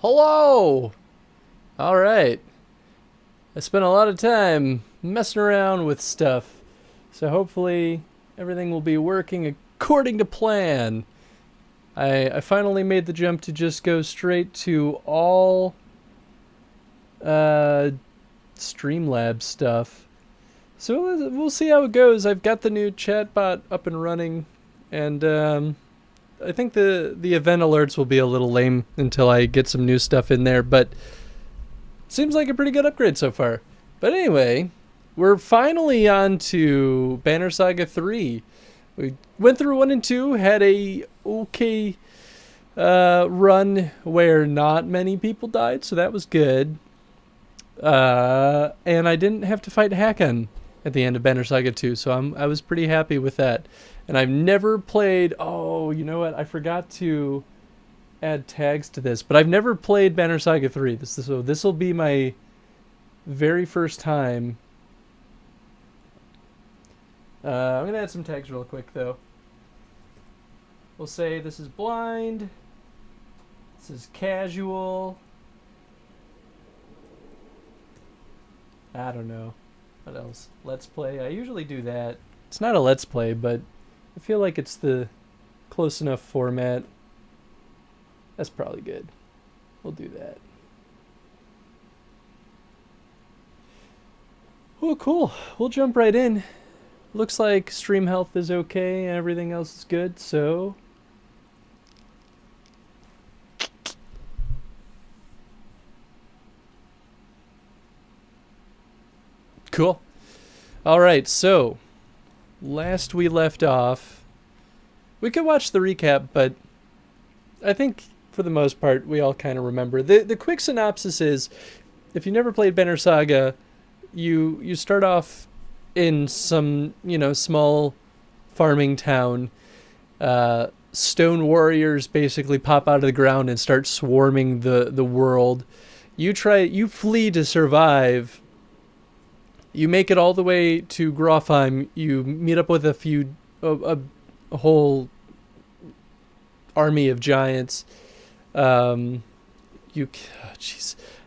Hello! Alright. I spent a lot of time messing around with stuff, so hopefully everything will be working according to plan. I finally made the jump to just go straight to all uh, Streamlabs stuff. So we'll see how it goes. I've got the new chatbot up and running, and I think the event alerts will be a little lame until I get some new stuff in there, but seems like a pretty good upgrade so far. But anyway, we're finally on to Banner Saga 3. We went through 1 and 2, had a okay run where not many people died, so that was good. And I didn't have to fight Hakon at the end of Banner Saga 2, so I was pretty happy with that. And I've never played... Oh, you know what? I forgot to add tags to this, but I've never played Banner Saga 3. This will be my very first time. I'm going to add some tags real quick, though. We'll say this is blind. This is casual. I don't know. What else? Let's play. I usually do that. It's not a let's play, but I feel like it's the close enough format. That's probably good. We'll do that. Oh, cool. We'll jump right in. Looks like stream health is okay and everything else is good, so... Cool. Alright, so... Last we left off... We could watch the recap, but... I think, for the most part, we all kind of remember. The quick synopsis is, if you never played Banner Saga, you start off in some, small farming town. Stone warriors basically pop out of the ground and start swarming the world. You flee to survive. You make it all the way to Grofheim. You meet up with a whole army of giants. Jeez.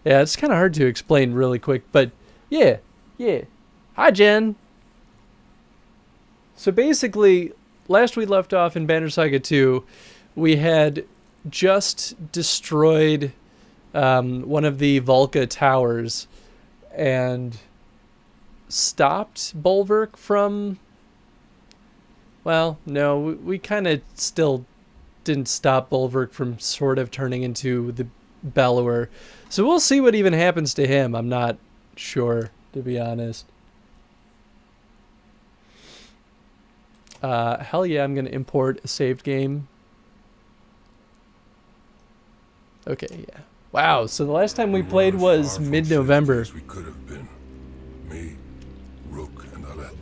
Yeah, it's kind of hard to explain really quick, but yeah. Hi, Jen. So basically, last we left off in Banner Saga 2, we had just destroyed one of the Volca towers and stopped Bulwark from... Well, no, we kind of still didn't stop Bulwark from sort of turning into the Bellower. So we'll see what even happens to him. I'm not sure, to be honest. Hell yeah, I'm going to import a saved game. Okay, yeah. Wow, so the last time we played was mid-November. We could have been. Me, Rook, and Alette,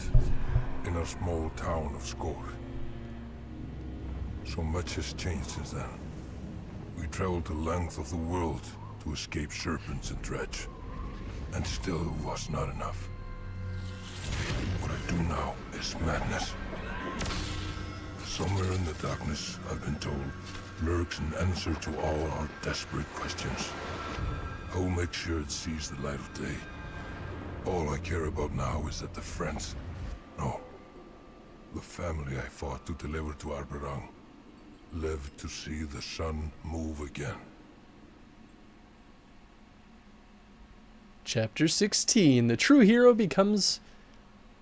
in a small town of Skor. So much has changed since then. We traveled the length of the world to escape serpents and dredge. And still it was not enough. What I do now is madness. Somewhere in the darkness, I've been told, lurks an answer to all our desperate questions. I will make sure it sees the light of day. All I care about now is that the friends, no, the family I fought to deliver to Arberang, live to see the sun move again. Chapter 16. The true hero becomes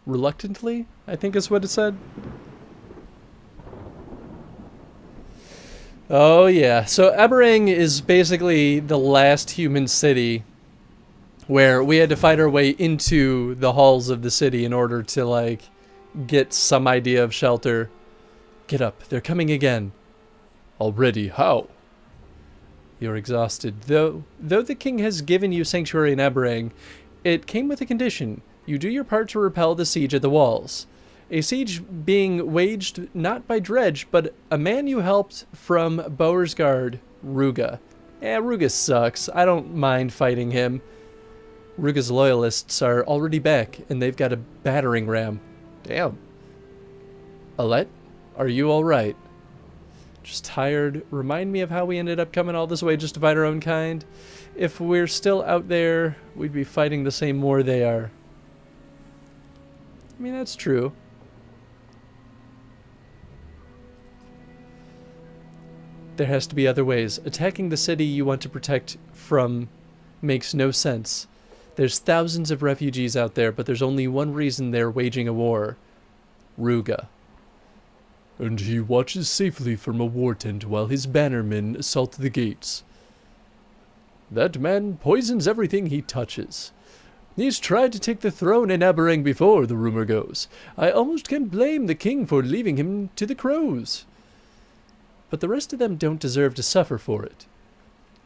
reluctantly, I think is what it said. Oh yeah, so Arberang is basically the last human city where we had to fight our way into the halls of the city in order to, get some idea of shelter. Get up, they're coming again. Already, how? You're exhausted. Though the king has given you sanctuary in Arberang, it came with a condition. You do your part to repel the siege at the walls. A siege being waged not by Dredge, but a man you helped from Boersgard, Ruga. Ruga sucks. I don't mind fighting him. Ruga's loyalists are already back, and they've got a battering ram. Damn. Alette, are you alright? Just tired. Remind me of how we ended up coming all this way just to fight our own kind. If we're still out there, we'd be fighting the same war they are. I mean, that's true. There has to be other ways. Attacking the city you want to protect from makes no sense. There's thousands of refugees out there, but there's only one reason they're waging a war. Ruga. And he watches safely from a war tent while his bannermen assault the gates. That man poisons everything he touches. He's tried to take the throne in Aberang before, the rumor goes. I almost can blame the king for leaving him to the crows. But the rest of them don't deserve to suffer for it.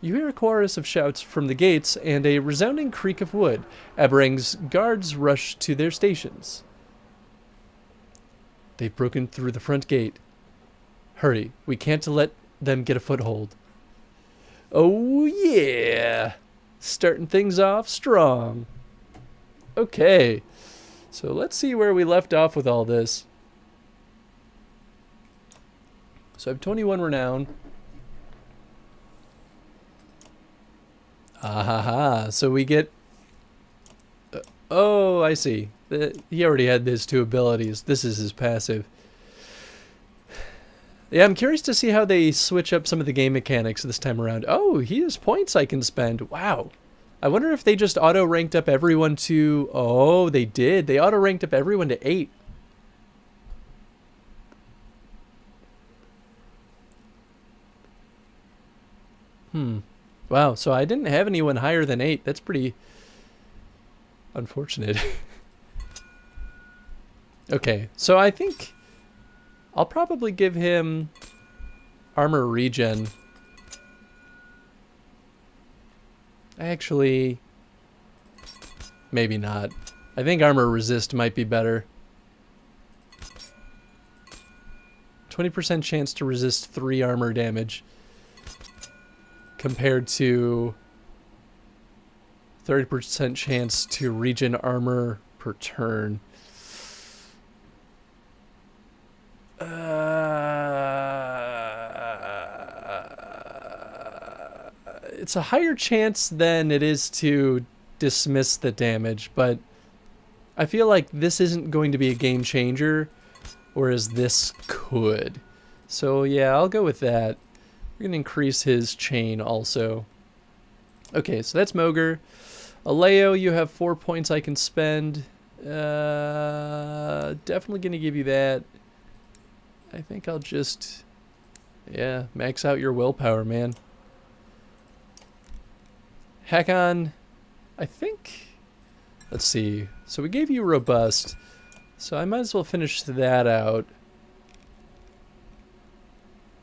You hear a chorus of shouts from the gates and a resounding creak of wood. Aberang's guards rush to their stations. They've broken through the front gate. Hurry, we can't let them get a foothold. Oh yeah! Starting things off strong. Okay, so let's see where we left off with all this. So I have 21 renown. Ah, so we get... oh, I see. He already had his 2 abilities. This is his passive. Yeah, I'm curious to see how they switch up some of the game mechanics this time around. Oh, he has points I can spend. Wow. I wonder if they just auto-ranked up everyone to... oh, they did. They auto-ranked up everyone to 8. Wow, so I didn't have anyone higher than 8. That's pretty unfortunate. Okay, so I think I'll probably give him armor regen. Actually, maybe not. I think armor resist might be better. 20% chance to resist 3 armor damage compared to 30% chance to regen armor per turn. It's a higher chance than it is to dismiss the damage, but I feel like this isn't going to be a game changer, whereas this could. So yeah, I'll go with that. We're going to increase his chain also. Okay, so that's Mogre. Aleo, you have 4 points I can spend. Definitely going to give you that. I think I'll just, yeah, max out your willpower, man. Hakon, I think, let's see. So we gave you robust, so I might as well finish that out.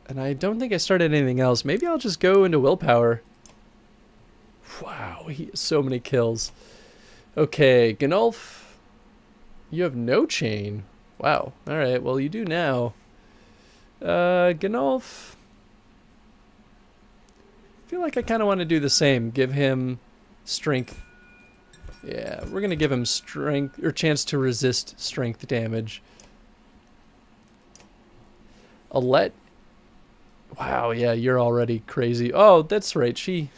And I don't think I started anything else. Maybe I'll just go into willpower. Wow, he has so many kills. Okay, Gnolf, you have no chain. Wow, alright, well you do now. Gnolf, I feel like I kind of want to do the same. Give him strength. Yeah, we're going to give him strength, or chance to resist strength damage. Alette, wow, yeah, you're already crazy. Oh, that's right, she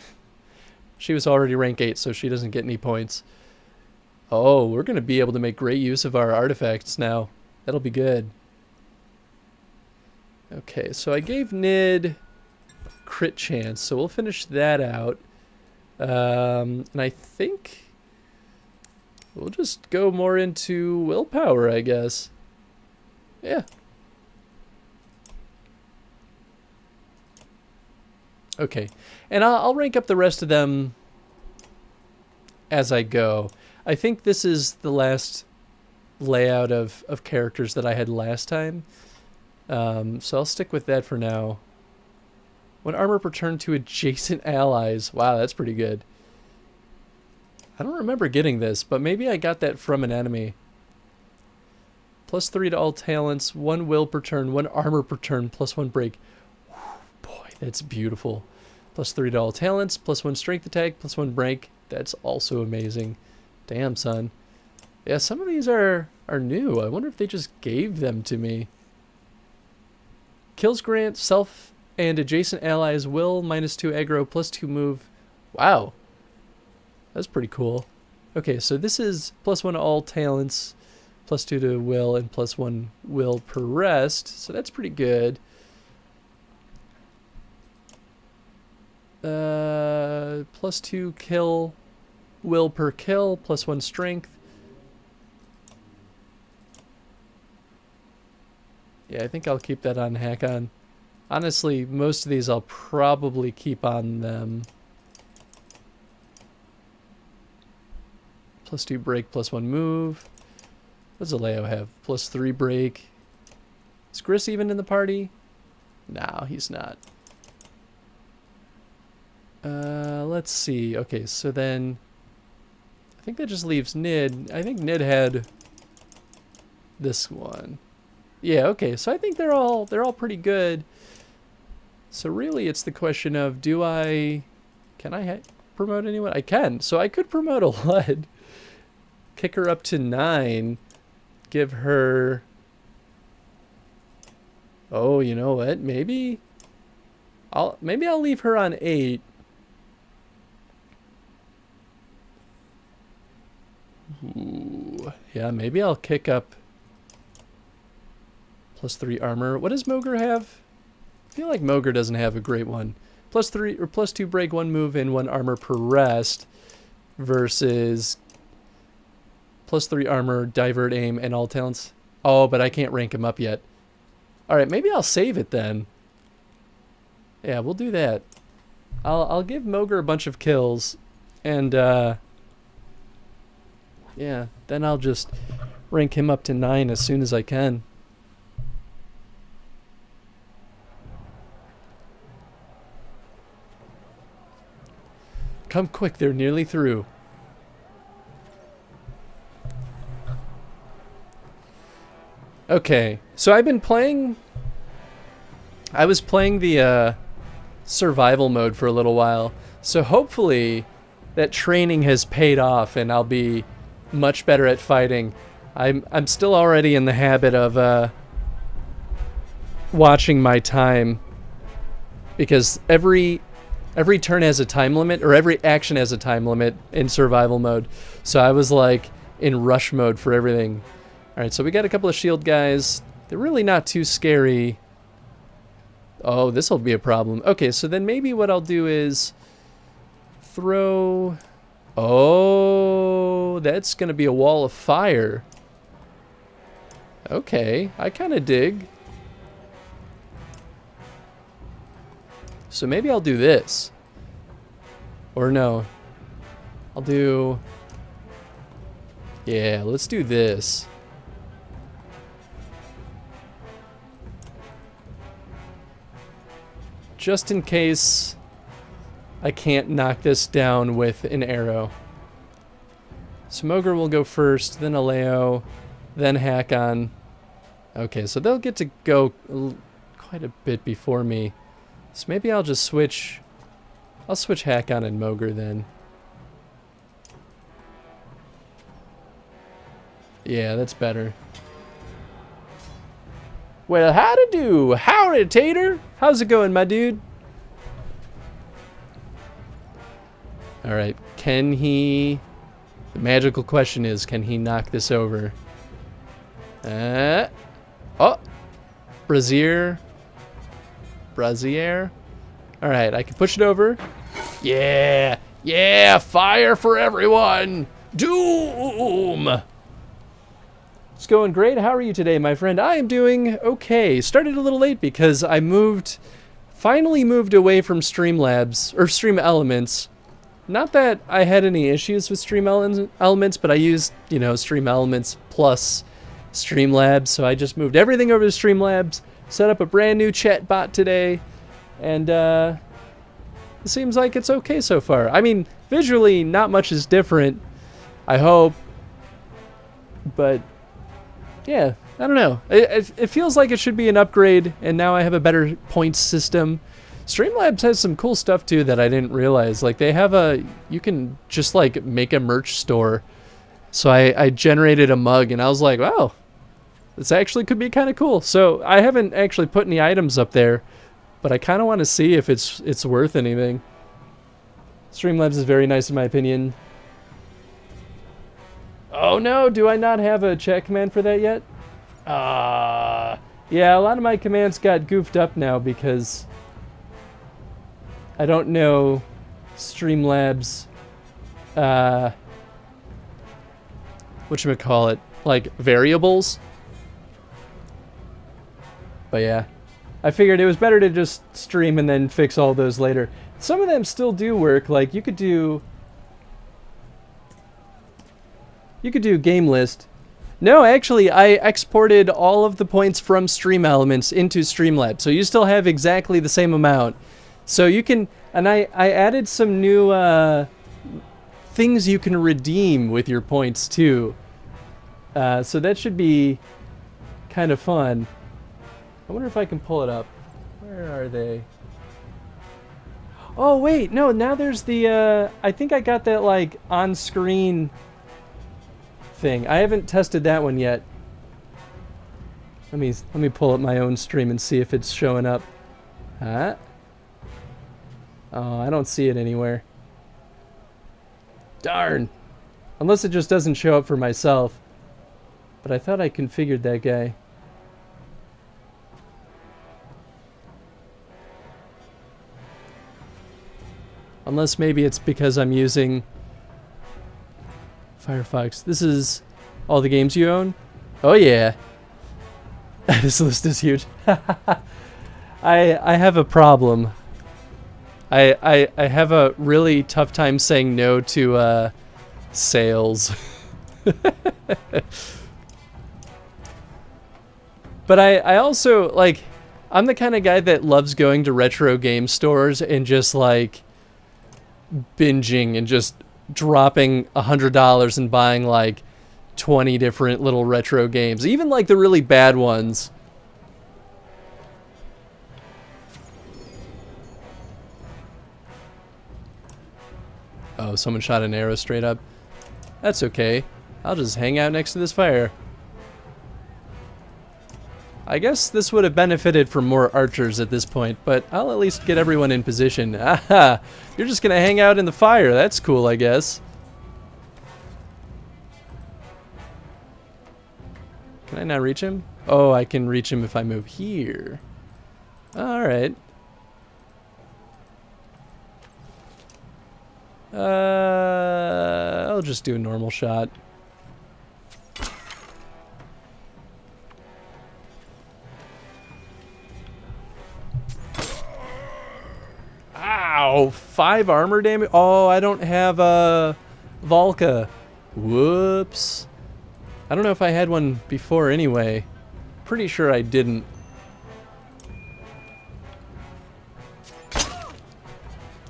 was already rank 8, so she doesn't get any points. Oh, we're going to be able to make great use of our artifacts now. That'll be good. Okay, so I gave Nid crit chance, so we'll finish that out. And I think we'll just go more into willpower, I guess. Yeah. Okay, and I'll rank up the rest of them as I go. I think this is the last layout of characters that I had last time. So I'll stick with that for now. When armor per turn to adjacent allies. Wow, that's pretty good. I don't remember getting this, but maybe I got that from an enemy. +3 to all talents, 1 will per turn, 1 armor per turn, +1 break. Whew, boy, that's beautiful. +3 to all talents, +1 strength attack, +1 break. That's also amazing. Damn, son. Yeah, some of these are new. I wonder if they just gave them to me. Kills grant self and adjacent allies will -2 aggro +2 move. Wow. That's pretty cool. Okay, so this is +1 to all talents, +2 to will, and +1 will per rest. So that's pretty good. +2 kill, will per kill, +1 strength. Yeah, I think I'll keep that on hack on. Honestly, most of these I'll probably keep on them. +2 break, +1 move. What does Aleo have? +3 break. Is Gris even in the party? No, he's not. Let's see. Okay, so then I think that just leaves Nid. I think Nid had this one. Yeah, okay. So I think they're all pretty good. So really it's the question of can I promote anyone? I can. So I could promote Aled. Kick her up to 9. Give her... Oh, you know what? Maybe I'll leave her on 8. Ooh. Yeah, maybe I'll kick up +3 armor. What does Mogre have? I feel like Mogre doesn't have a great one. +3 or +2 break, 1 move, and 1 armor per rest versus +3 armor, divert, aim, and all talents. Oh, but I can't rank him up yet. Alright, maybe I'll save it then. Yeah, we'll do that. I'll give Mogre a bunch of kills, and yeah, then I'll just rank him up to 9 as soon as I can. Come quick, they're nearly through. Okay, so I was playing the survival mode for a little while, so hopefully that training has paid off and I'll be much better at fighting. I'm still already in the habit of watching my time, because every turn has a time limit, or every action has a time limit in survival mode. So I was like in rush mode for everything. Alright, so we got a couple of shield guys. They're really not too scary. Oh, this will be a problem. Okay, so then maybe what I'll do is throw... Oh, that's going to be a wall of fire. Okay, I kind of dig. So maybe I'll do this. Or no. I'll do... Yeah, let's do this. Just in case I can't knock this down with an arrow. So Mogre will go first, then Aleo, then Hakon. Okay, so they'll get to go quite a bit before me. So maybe I'll just switch... I'll switch Hakon and Mogre then. Yeah, that's better. Well, howdy do? Howdy, Tater! How's it going, my dude? Alright, can he... The magical question is, can he knock this over? Oh! Brazier. Alright, I can push it over. Yeah! Yeah! Fire for everyone! Doom! It's going great. How are you today, my friend? I am doing okay. Started a little late because I finally moved away from Streamlabs, or Stream Elements. Not that I had any issues with Stream Elements, but I used, Stream Elements plus Streamlabs, so I just moved everything over to Streamlabs, set up a brand new chat bot today, and it seems like it's okay so far. I mean, visually, not much is different, I hope, but yeah, I don't know. It feels like it should be an upgrade, and now I have a better points system. Streamlabs has some cool stuff too that I didn't realize. Like they have you can just like make a merch store. So I generated a mug, and I was like, wow, This actually could be kind of cool. So I haven't actually put any items up there, but I kind of want to see if it's worth anything. Streamlabs is very nice in my opinion. Oh no, do I not have a chat command for that yet? Yeah, a lot of my commands got goofed up now because I don't know Streamlabs, whatchamacallit, like variables. But yeah, I figured it was better to just stream and then fix all those later. Some of them still do work, like you could do game list. No, actually, I exported all of the points from Stream Elements into Streamlabs, so you still have exactly the same amount. So you can, and I added some new things you can redeem with your points too. So that should be kind of fun. I wonder if I can pull it up. Where are they? Oh wait, no, now there's the, I think I got that like on-screen thing. I haven't tested that one yet. Let me pull up my own stream and see if it's showing up. Huh? Oh, I don't see it anywhere. Darn. Unless it just doesn't show up for myself. But I thought I configured that guy. Unless maybe it's because I'm using Firefox. This is all the games you own? Oh yeah. This list is huge. I have a problem. I have a really tough time saying no to sales. But I also, like, I'm the kind of guy that loves going to retro game stores and just like binging and just dropping $100 and buying like 20 different little retro games, even like the really bad ones. Oh, someone shot an arrow straight up. That's okay. I'll just hang out next to this fire. I guess this would have benefited from more archers at this point, but I'll at least get everyone in position. Aha! You're just gonna hang out in the fire. That's cool, I guess. Can I not reach him? Oh, I can reach him if I move here. Alright. I'll just do a normal shot. Ow! 5 armor damage? Oh, I don't have a Volca. Whoops. I don't know if I had one before anyway. Pretty sure I didn't.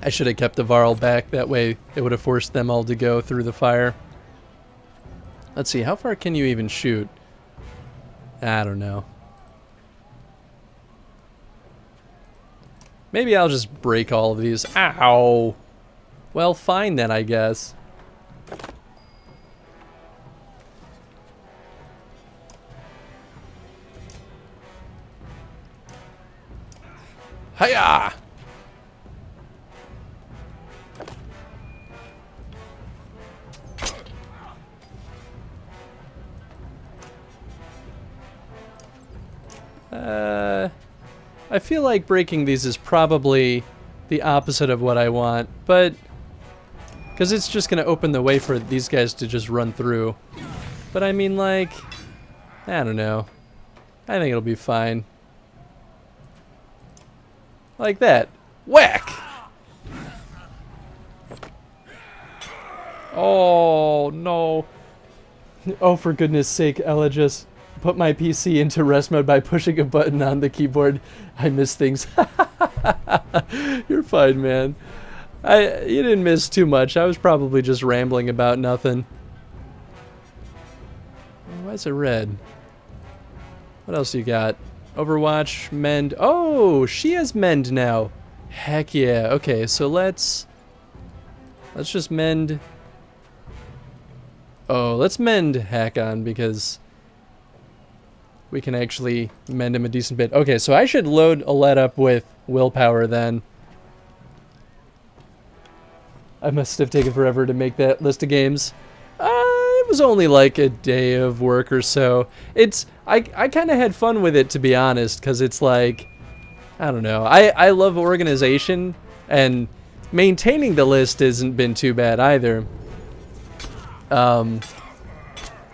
I should have kept the Varl back. That way it would have forced them all to go through the fire. Let's see, how far can you even shoot? I don't know. Maybe I'll just break all of these. Ow! Well, fine then, I guess. Hiya! I feel like breaking these is probably the opposite of what I want, but because it's just gonna open the way for these guys to just run through. But I mean, like, I don't know. I think it'll be fine. Like that. Whack! Oh, no. Oh, for goodness sake, Ella just put my PC into rest mode by pushing a button on the keyboard. I miss things. You're fine, man. You didn't miss too much. I was probably just rambling about nothing. Why is it red? What else you got? Overwatch, mend. Oh, she has mend now. Heck yeah. Okay, so let's just mend. Oh, let's mend Hakon because we can actually mend him a decent bit. Okay, so I should load Alette up with willpower then. I must have taken forever to make that list of games. It was only like a day of work or so. I kind of had fun with it, to be honest, because it's like, I don't know. I love organization, and maintaining the list hasn't been too bad either. I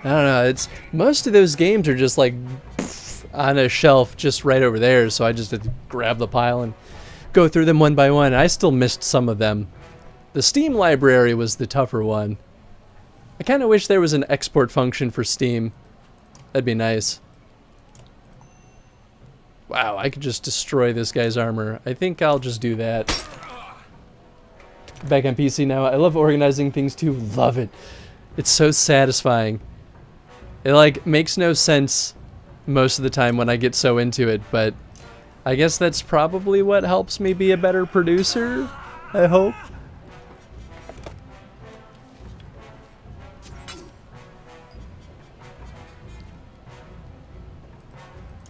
don't know. It's most of those games are just like on a shelf just right over there, so I just had to grab the pile and go through them one by one. I still missed some of them. The Steam library was the tougher one. I kind of wish there was an export function for Steam. That'd be nice. Wow, I could just destroy this guy's armor. I think I'll just do that. Back on PC now. I love organizing things too. Love it. It's so satisfying. It like makes no sense most of the time when I get so into it, but I guess that's probably what helps me be a better producer, I hope.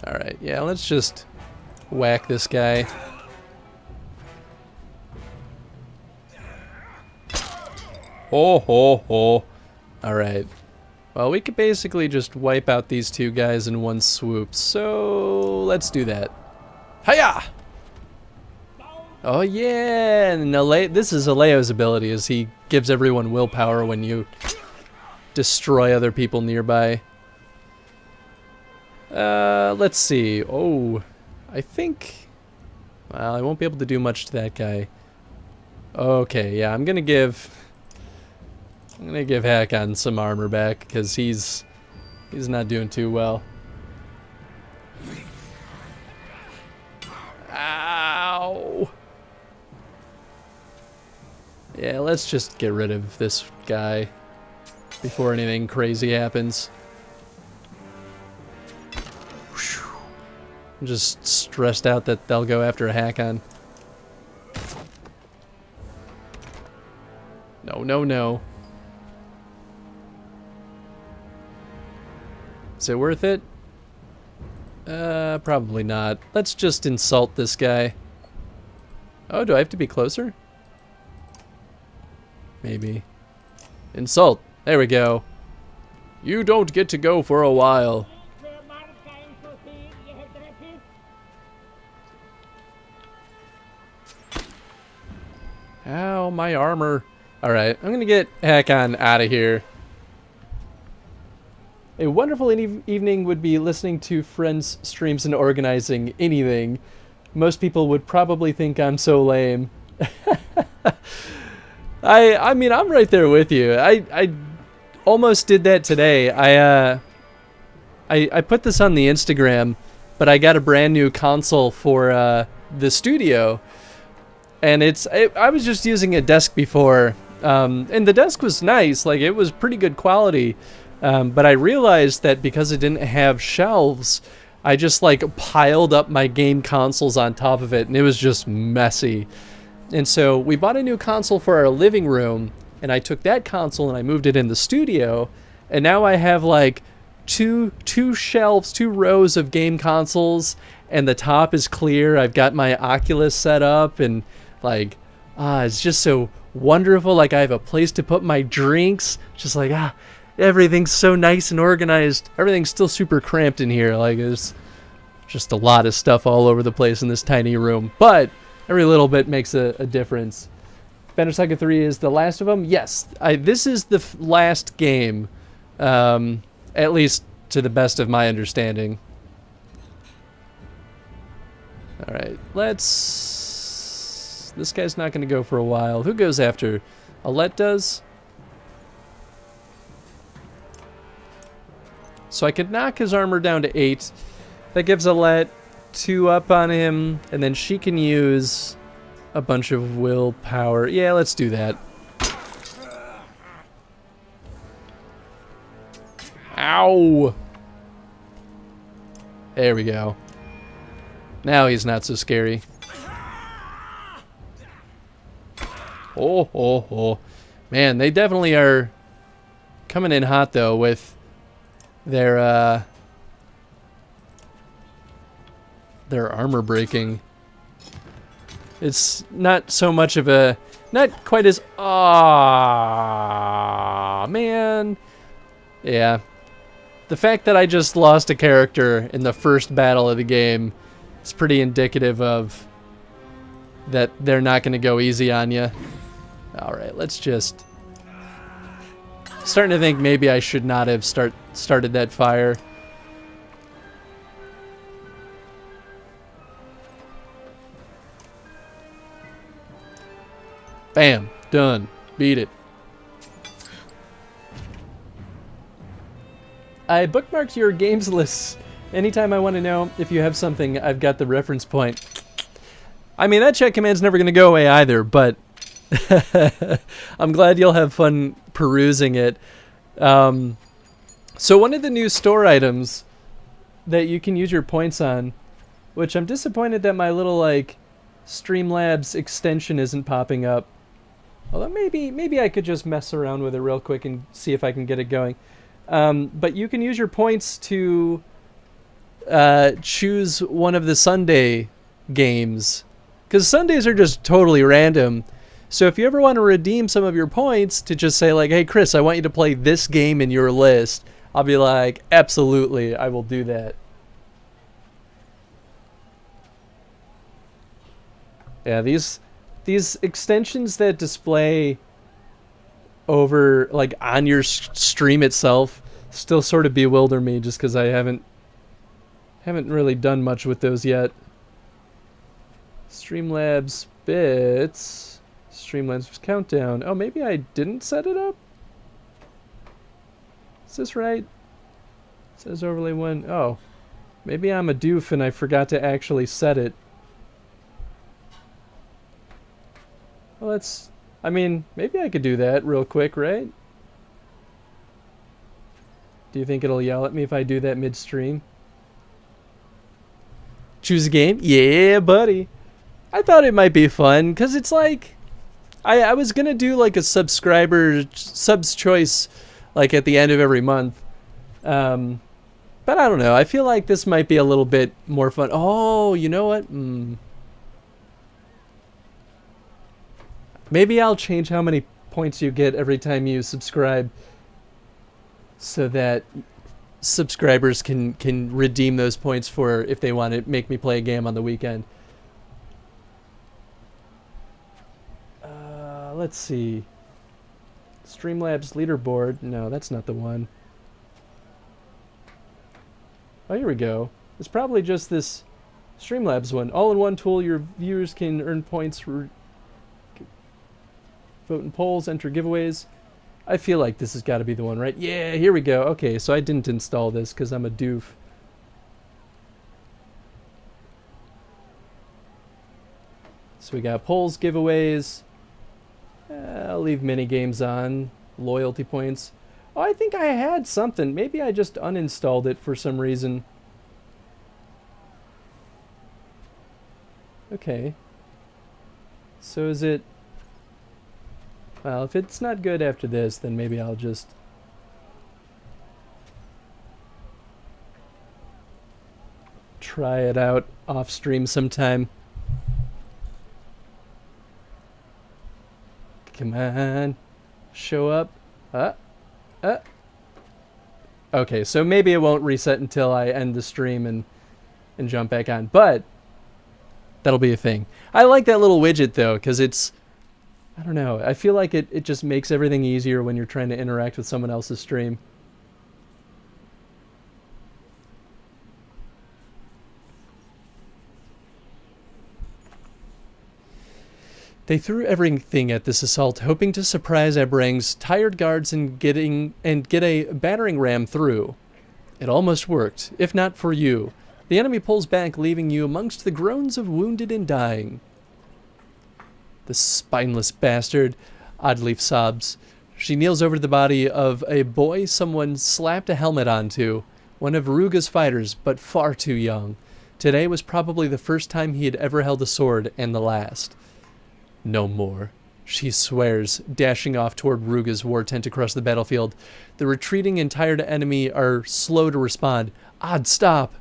Alright, yeah, let's just whack this guy. Ho ho ho. Alright. Well, we could basically just wipe out these two guys in one swoop, so let's do that. Hiya! Oh yeah! And this is Aleo's ability, as he gives everyone willpower when you destroy other people nearby. Let's see. Oh, I think... Well, I won't be able to do much to that guy. Okay, yeah, I'm gonna give Hakon some armor back, because he's not doing too well. Ow! Yeah, let's just get rid of this guy before anything crazy happens. I'm just stressed out that they'll go after a Hakon. No, no, no. Is it worth it? Probably not. Let's just insult this guy. Oh, do I have to be closer? Maybe. Insult. There we go. You don't get to go for a while. Ow, my armor. Alright, I'm gonna get Hakon out of here. A wonderful evening would be listening to friends' streams and organizing anything. Most people would probably think I'm so lame. I mean, I'm right there with you. I almost did that today. I put this on the Instagram, but I got a brand new console for the studio. And I was just using a desk before, and the desk was nice, like it was pretty good quality, but I realized that because it didn't have shelves, I just like piled up my game consoles on top of it, and it was just messy. And so we bought a new console for our living room, and I took that console and I moved it in the studio, and now I have like two shelves, 2 rows of game consoles, and the top is clear. I've got my Oculus set up, and like, it's just so wonderful. Like, I have a place to put my drinks. Just like, everything's so nice and organized. Everything's still super cramped in here. Like, there's just a lot of stuff all over the place in this tiny room. But every little bit makes a difference. Banner Saga 3 is the last of them? Yes. This is the last game, at least to the best of my understanding. Alright, this guy's not going to go for a while. Who goes after? Alette does? So I could knock his armor down to 8. That gives Alette 2 up on him, and then she can use a bunch of willpower. Yeah, let's do that. Ow! There we go. Now he's not so scary. Oh, oh, oh. Man, they definitely are coming in hot, though, with their their armor breaking. It's not so much of a... Not quite as... Ah, man. Yeah. The fact that I just lost a character in the first battle of the game is pretty indicative of that they're not going to go easy on you. Alright, let's just... Starting to think maybe I should not have started that fire. Bam. Done. Beat it. I bookmarked your games list. Anytime I want to know if you have something, I've got the reference point. I mean, that check command's never going to go away either, but I'm glad you'll have fun perusing it. So one of the new store items that you can use your points on, which I'm disappointed that my little, like, Streamlabs extension isn't popping up. Although maybe I could just mess around with it real quick and see if I can get it going. But you can use your points to choose one of the Sunday games. Because Sundays are just totally random. So if you ever want to redeem some of your points to just say like, hey Chris, I want you to play this game in your list, I'll be like, absolutely, I will do that. Yeah, these extensions that display over, like, on your stream itself still sort of bewilder me just because I haven't really done much with those yet. Streamlabs bits. Streamlabs countdown. Oh, maybe I didn't set it up? Is this right? It says overlay 1. Oh. Maybe I'm a doof and I forgot to actually set it. Well, that's... I mean, maybe I could do that real quick, right? Do you think it'll yell at me if I do that midstream? Choose a game? Yeah, buddy. I thought it might be fun, because it's like... I was going to do like a subs choice like at the end of every month. But I don't know. I feel like this might be a little bit more fun. Oh, you know what? Maybe I'll change how many points you get every time you subscribe so that subscribers can redeem those points for if they want to make me play a game on the weekend. Let's see. Streamlabs leaderboard. No, that's not the one. Oh, here we go. It's probably just this Streamlabs one. All-in-one tool. Your viewers can earn points for vote in polls, enter giveaways. I feel like this has got to be the one, right? Yeah, here we go. Okay, so I didn't install this because I'm a doof. So we got polls, giveaways. I'll leave mini games on. Loyalty points. Oh, I think I had something. Maybe I just uninstalled it for some reason. Okay. So is it... Well, if it's not good after this, then maybe I'll just... try it out off stream sometime. Come on. Show up. Okay, so maybe it won't reset until I end the stream and jump back on. But that'll be a thing. I like that little widget, though, because it's... I don't know. I feel like it just makes everything easier when you're trying to interact with someone else's stream. They threw everything at this assault, hoping to surprise Abrang's tired guards and get a battering ram through. It almost worked, if not for you. The enemy pulls back, leaving you amongst the groans of wounded and dying. The spineless bastard, Oddleaf sobs. She kneels over the body of a boy someone slapped a helmet onto, one of Ruga's fighters, but far too young. Today was probably the first time he had ever held a sword, and the last. No more, she swears, dashing off toward Ruga's war tent across the battlefield. The retreating and tired enemy are slow to respond. Odd, stop!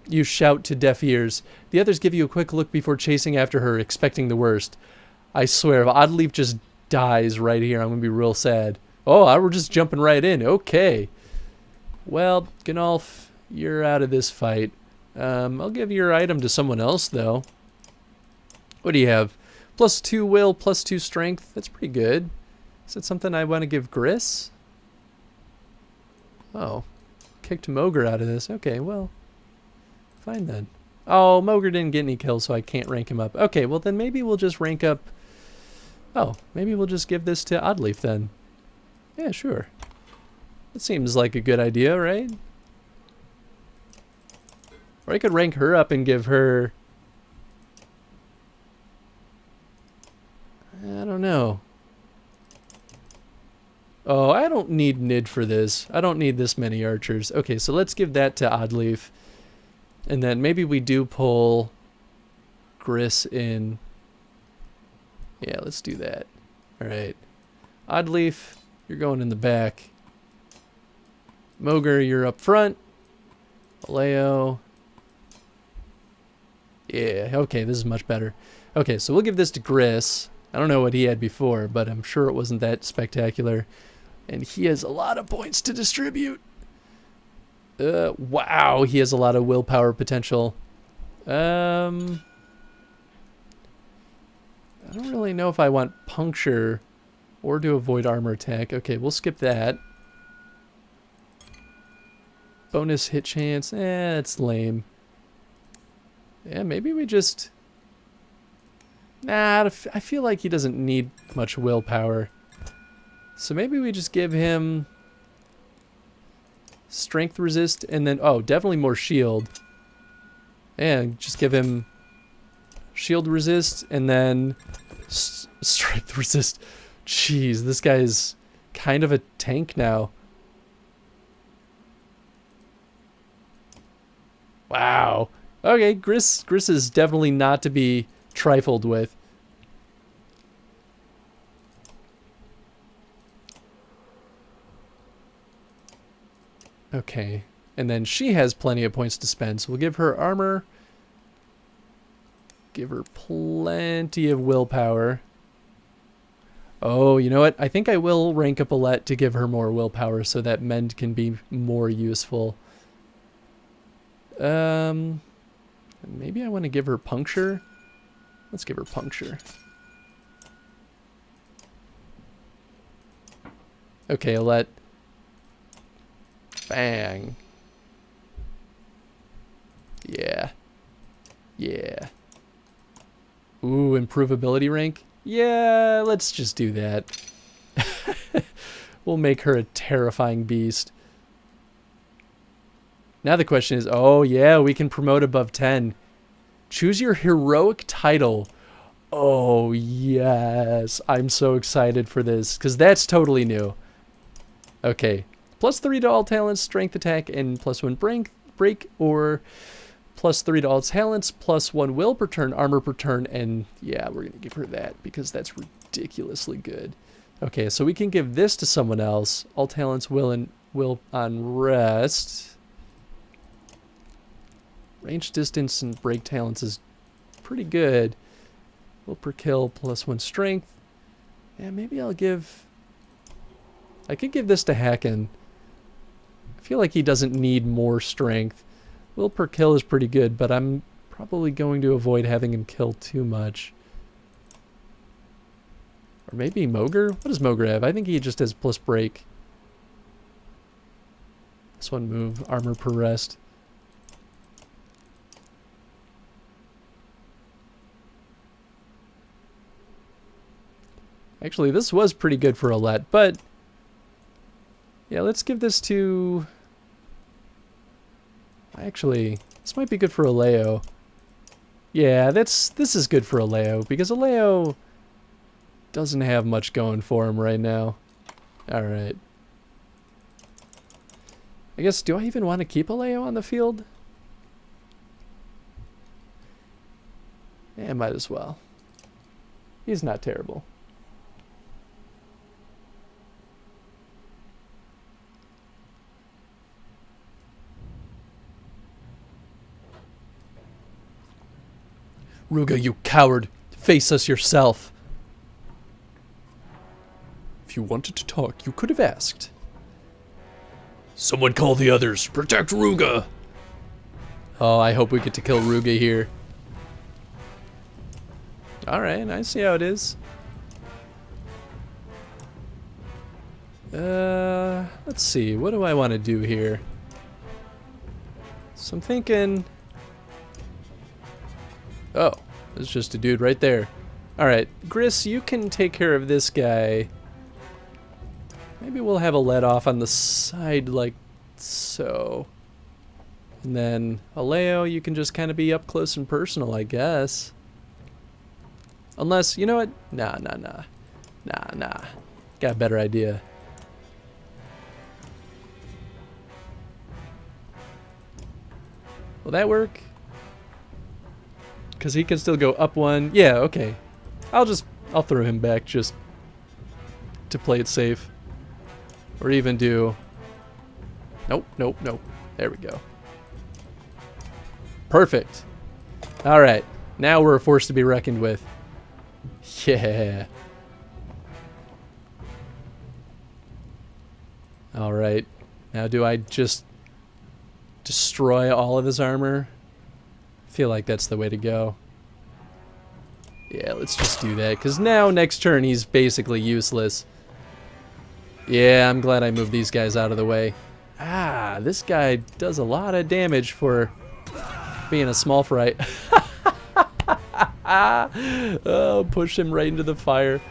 You shout to deaf ears. The others give you a quick look before chasing after her, expecting the worst. I swear, if Oddleaf just dies right here, I'm going to be real sad. Oh, we're just jumping right in. Okay. Well, Gnolf, you're out of this fight. I'll give your item to someone else, though. What do you have? +2 will, +2 strength. That's pretty good. Is that something I want to give Gris? Oh. Kicked Moger out of this. Okay, well. Fine then. Oh, Moger didn't get any kills, so I can't rank him up. Okay, well then maybe we'll just rank up... Oh, maybe we'll just give this to Oddleaf then. Yeah, sure. That seems like a good idea, right? Or I could rank her up and give her... I don't know. Oh, I don't need Nid for this. I don't need this many archers. Okay, so let's give that to Oddleaf. And then maybe we do pull Gris in. Yeah, let's do that. Alright. Oddleaf, you're going in the back. Moger, you're up front. Leo. Yeah, okay, this is much better. Okay, so we'll give this to Gris. I don't know what he had before, but I'm sure it wasn't that spectacular. And he has a lot of points to distribute. Wow, he has a lot of willpower potential. I don't really know if I want puncture or to avoid armor attack. Okay, we'll skip that. Bonus hit chance. It's lame. Yeah, maybe we just... Nah, I feel like he doesn't need much willpower. So maybe we just give him strength resist and then... Oh, definitely more shield. And just give him shield resist and then strength resist. Jeez, this guy's kind of a tank now. Wow. Okay, Gris is definitely not to be trifled with. Okay, and then she has plenty of points to spend, so we'll give her armor. Give her plenty of willpower. Oh, you know what? I think I will rank up Alette to give her more willpower so that Mend can be more useful. Maybe I want to give her puncture. Let's give her puncture. Okay, Alette. Bang. Yeah. Yeah. Ooh, improvability rank? Yeah, let's just do that. We'll make her a terrifying beast. Now the question is, oh yeah, we can promote above 10. Choose your heroic title. Oh yes, I'm so excited for this, because that's totally new. Okay, +3 to all talents, strength attack, and +1 break, or +3 to all talents, +1 will per turn, armor per turn, and yeah, we're gonna give her that because that's ridiculously good. Okay, so we can give this to someone else. All talents, will on rest. Range, distance, and break talents is pretty good. Will per kill, +1 strength. Yeah, maybe I'll give... I could give this to Hacken. I feel like he doesn't need more strength. Will per kill is pretty good, but I'm probably going to avoid having him kill too much. Or maybe Moger? What does Moger have? I think he just has plus break. This one move, armor per rest. Actually, this was pretty good for Alette, but... yeah, let's give this to... Actually, this might be good for Aleo. Yeah, this is good for Aleo, because Aleo doesn't have much going for him right now. Alright. I guess, do I even want to keep Aleo on the field? Yeah, might as well. He's not terrible. Ruga, you coward. Face us yourself. If you wanted to talk, you could have asked. Someone call the others. Protect Ruga. Oh, I hope we get to kill Ruga here. Alright, I see how it is. Let's see. What do I want to do here? So I'm thinking... Oh, there's just a dude right there. Alright, Gris, you can take care of this guy. Maybe we'll have a let off on the side like so. And then Aleo, you can just kind of be up close and personal, I guess. Unless, you know what? Nah. Got a better idea. Will that work? Because he can still go up one. Yeah, okay. I'll throw him back just to play it safe. Or even do... Nope. There we go. Perfect. Alright. Now we're a force to be reckoned with. Yeah. Alright. Now do I just destroy all of his armor? I feel like that's the way to go. Yeah, let's just do that. Because now, next turn, he's basically useless. Yeah, I'm glad I moved these guys out of the way. Ah, this guy does a lot of damage for being a small fry. Oh, push him right into the fire.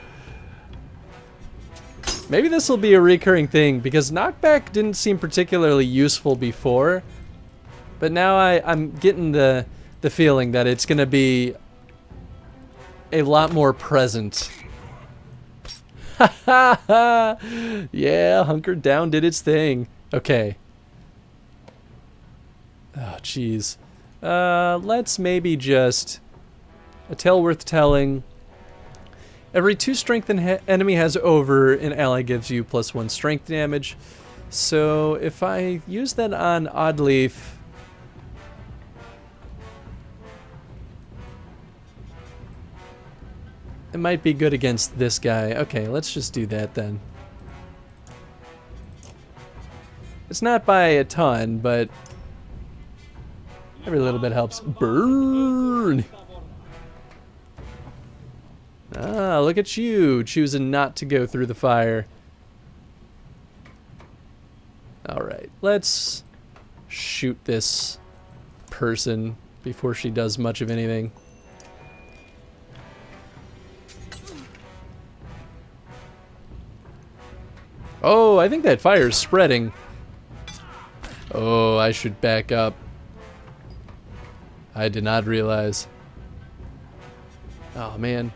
Maybe this will be a recurring thing, because knockback didn't seem particularly useful before. But now I'm getting the feeling that it's going to be a lot more present. Yeah, Hunkered Down did its thing. Okay. Oh, jeez. Let's maybe just... A tale worth telling. Every 2 strength an enemy has over, an ally gives you +1 strength damage. So if I use that on Oddleaf... It might be good against this guy. Okay, let's just do that then. It's not by a ton, but every little bit helps. Burn! Ah, look at you, choosing not to go through the fire. Alright, let's shoot this person before she does much of anything. Oh, I think that fire is spreading. Oh, I should back up. I did not realize. Oh, man.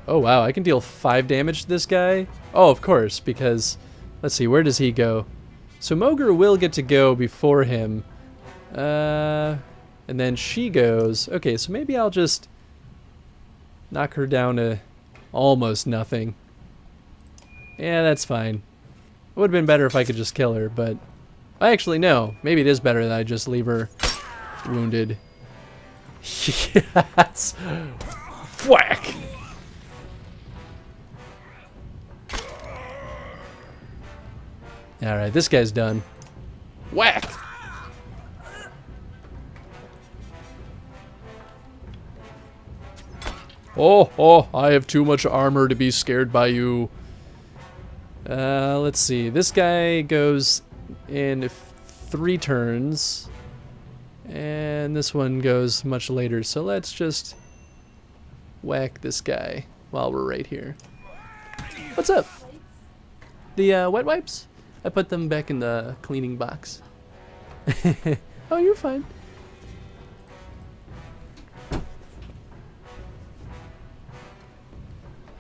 Oh, wow, I can deal 5 damage to this guy? Oh, of course, because... Let's see, where does he go? So Mogre will get to go before him. And then she goes... Okay, so maybe I'll just... knock her down to almost nothing. Yeah, that's fine. It would have been better if I could just kill her, but... Actually, no. Maybe it is better that I just leave her wounded. Yes! Whack! Alright, this guy's done. Whack! Oh, I have too much armor to be scared by you. Let's see. This guy goes in 3 turns. And this one goes much later. So let's just whack this guy while we're right here. What's up? The wet wipes? I put them back in the cleaning box. Oh, you're fine.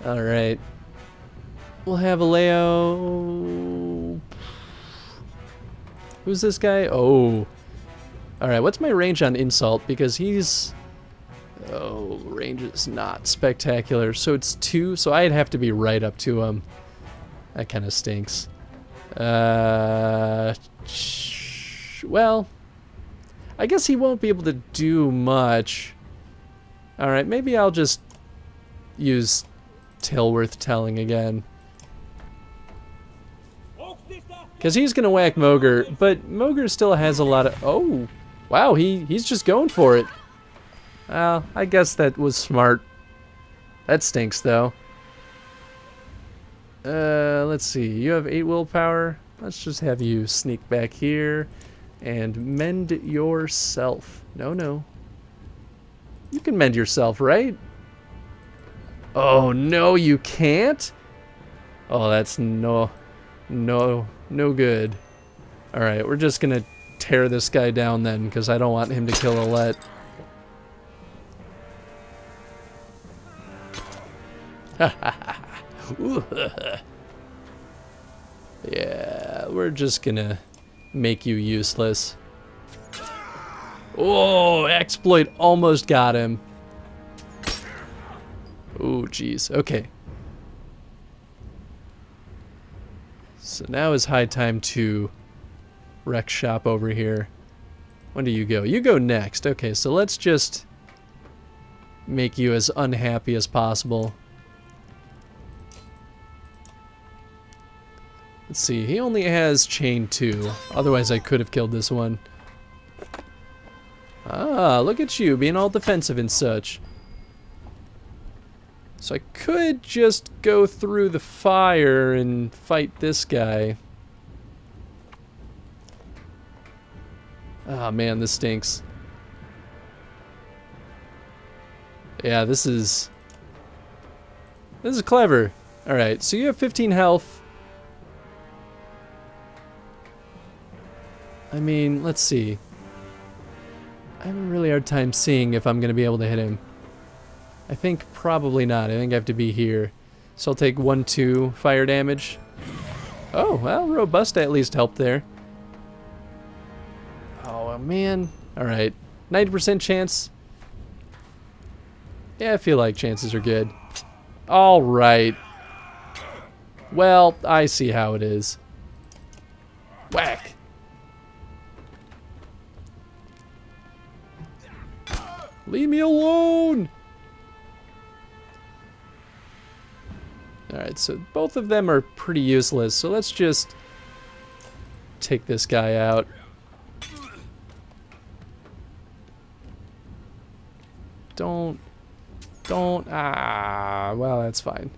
Alright. We'll have a Leo. Who's this guy? Oh. Alright, what's my range on Insult? Because he's... Oh, range is not spectacular. So it's 2, so I'd have to be right up to him. That kind of stinks. Well, I guess he won't be able to do much. Alright, maybe I'll just use Tilworth telling again. Because he's going to whack Mogre, but Mogre still has a lot of... Oh, wow, he's just going for it. Well, I guess that was smart. That stinks, though. Let's see. You have 8 willpower. Let's just have you sneak back here and mend yourself. No, no. You can mend yourself, right? Oh, no, you can't? Oh, that's no good. Alright, we're just gonna tear this guy down then, because I don't want him to kill Alette. Yeah, we're just gonna make you useless. Oh, exploit almost got him. Oh, jeez. Okay. So now is high time to wreck shop over here. When do you go? You go next. Okay, so let's just make you as unhappy as possible. Let's see. He only has chain 2. Otherwise, I could have killed this one. Ah, look at you being all defensive and such. So I could just go through the fire and fight this guy. Ah, man, this stinks. Yeah, this is clever. Alright, so you have 15 health. I mean, let's see. I have a really hard time seeing if I'm going to be able to hit him. I think probably not. I think I have to be here. So I'll take 1-2 fire damage. Oh, well, Robusta at least helped there. Oh, man. Alright. 90% chance. Yeah, I feel like chances are good. Alright. Well, I see how it is. Whack. Leave me alone! Alright, so both of them are pretty useless, so let's just take this guy out. Don't, well, that's fine.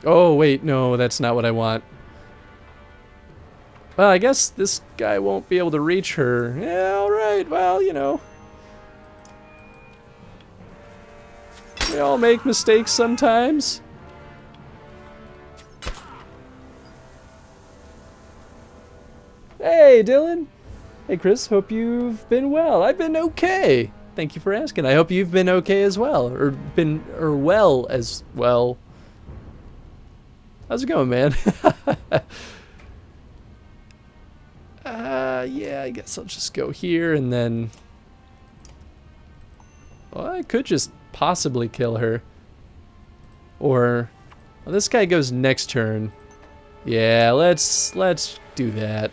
Oh, wait, no, that's not what I want. Well, I guess this guy won't be able to reach her. Yeah, alright, well, you know. We all make mistakes sometimes. Hey, Dylan. Hey, Chris, hope you've been well. I've been okay. Thank you for asking. I hope you've been okay as well. Or well as well. How's it going, man? Yeah, I guess I'll just go here and then... Well, I could just possibly kill her. Or... Well, this guy goes next turn. Yeah, let's do that.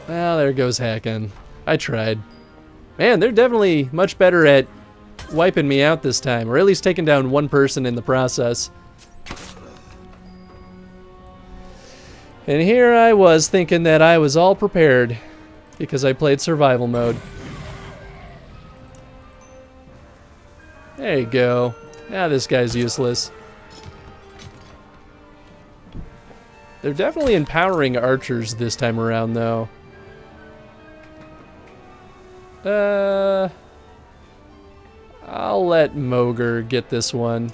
Well, there goes hacking. I tried. Man, they're definitely much better at wiping me out this time. Or at least taking down one person in the process. And here I was thinking that I was all prepared because I played survival mode. There you go. Now this guy's useless. They're definitely empowering archers this time around, though. I'll let Mogre get this one.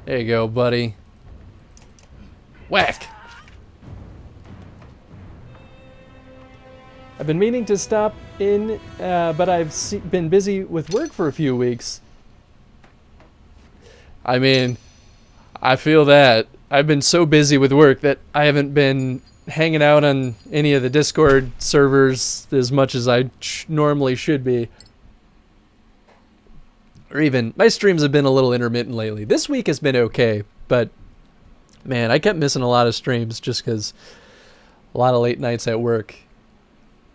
There you go, buddy. Whack! I've been meaning to stop in, but I've been busy with work for a few weeks. I mean, I feel that. I've been so busy with work that I haven't been hanging out on any of the Discord servers as much as I normally should be. Or even, my streams have been a little intermittent lately. This week has been okay, but man, I kept missing a lot of streams just because a lot of late nights at work.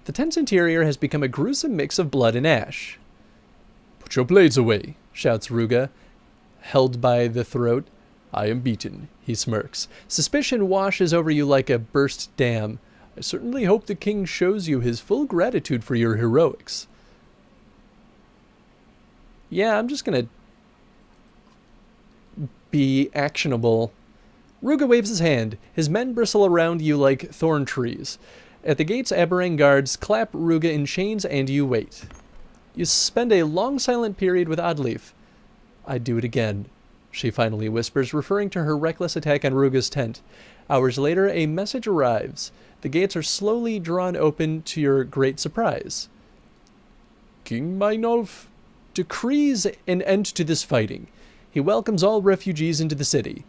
The tent's interior has become a gruesome mix of blood and ash. "Put your blades away," shouts Ruga, held by the throat. "I am beaten," he smirks. Suspicion washes over you like a burst dam. "I certainly hope the king shows you his full gratitude for your heroics." Yeah, I'm just gonna be actionable. Ruga waves his hand. His men bristle around you like thorn trees. At the gates, Aberrang guards clap Ruga in chains and you wait. You spend a long silent period with Oddleaf. "I'd do it again," she finally whispers, referring to her reckless attack on Ruga's tent. Hours later, a message arrives. The gates are slowly drawn open to your great surprise. "King Meinolf decrees an end to this fighting. He welcomes all refugees into the city,"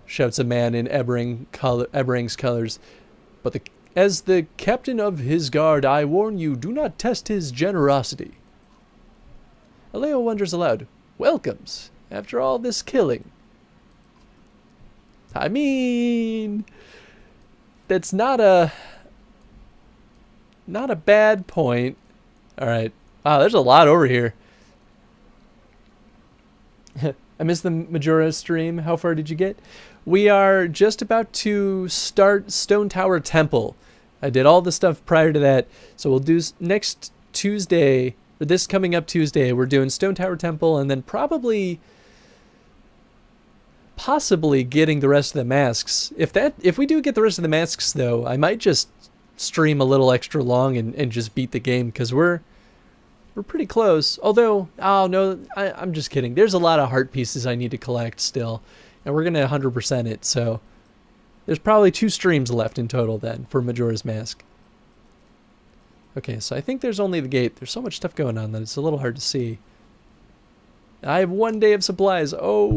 shouts a man in Aberrang's colors. "But as the captain of his guard, I warn you, do not test his generosity." Aleo wonders aloud. Welcomes? After all this killing? I mean, that's not a bad point. All right. Wow, there's a lot over here. I missed the Majora stream. How far did you get? We are just about to start Stone Tower Temple. I did all the stuff prior to that. So we'll do next Tuesday, or this coming up Tuesday, we're doing Stone Tower Temple, and then possibly getting the rest of the masks. If we do get the rest of the masks, though, I might just stream a little extra long and just beat the game, because we're pretty close. Although, oh no, I'm just kidding. There's a lot of heart pieces I need to collect still, and we're gonna 100% it. So there's probably 2 streams left in total then for Majora's Mask. Okay, so I think there's only the gate. There's so much stuff going on that it's a little hard to see. I have 1 day of supplies. Oh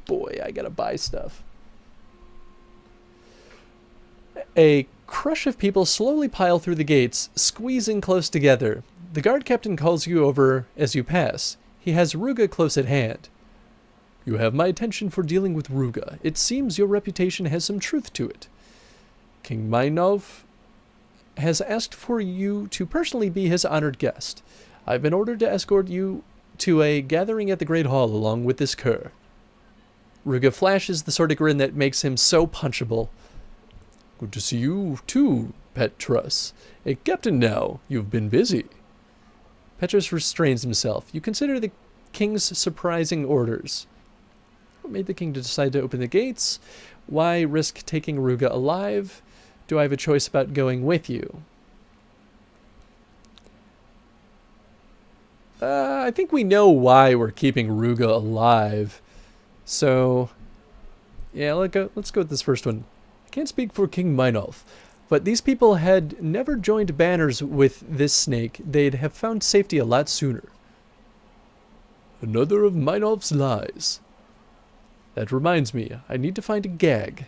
boy, I gotta buy stuff. A crush of people slowly pile through the gates, squeezing close together. The guard captain calls you over as you pass. He has Ruga close at hand. "You have my attention for dealing with Ruga. It seems your reputation has some truth to it. King Meinolf has asked for you to personally be his honored guest. I've been ordered to escort you to a gathering at the Great Hall along with this cur." Ruga flashes the sort of grin that makes him so punchable. "Good to see you too, Petrus. A captain now. You've been busy." Petrus restrains himself. You consider the king's surprising orders. What made the king decide to open the gates? Why risk taking Ruga alive? Do I have a choice about going with you? I think we know why we're keeping Ruga alive. So, yeah, let's go with this first one. I can't speak for King Meinolf, but these people had never joined banners with this snake. They'd have found safety a lot sooner. "Another of Meinolf's lies. That reminds me, I need to find a gag."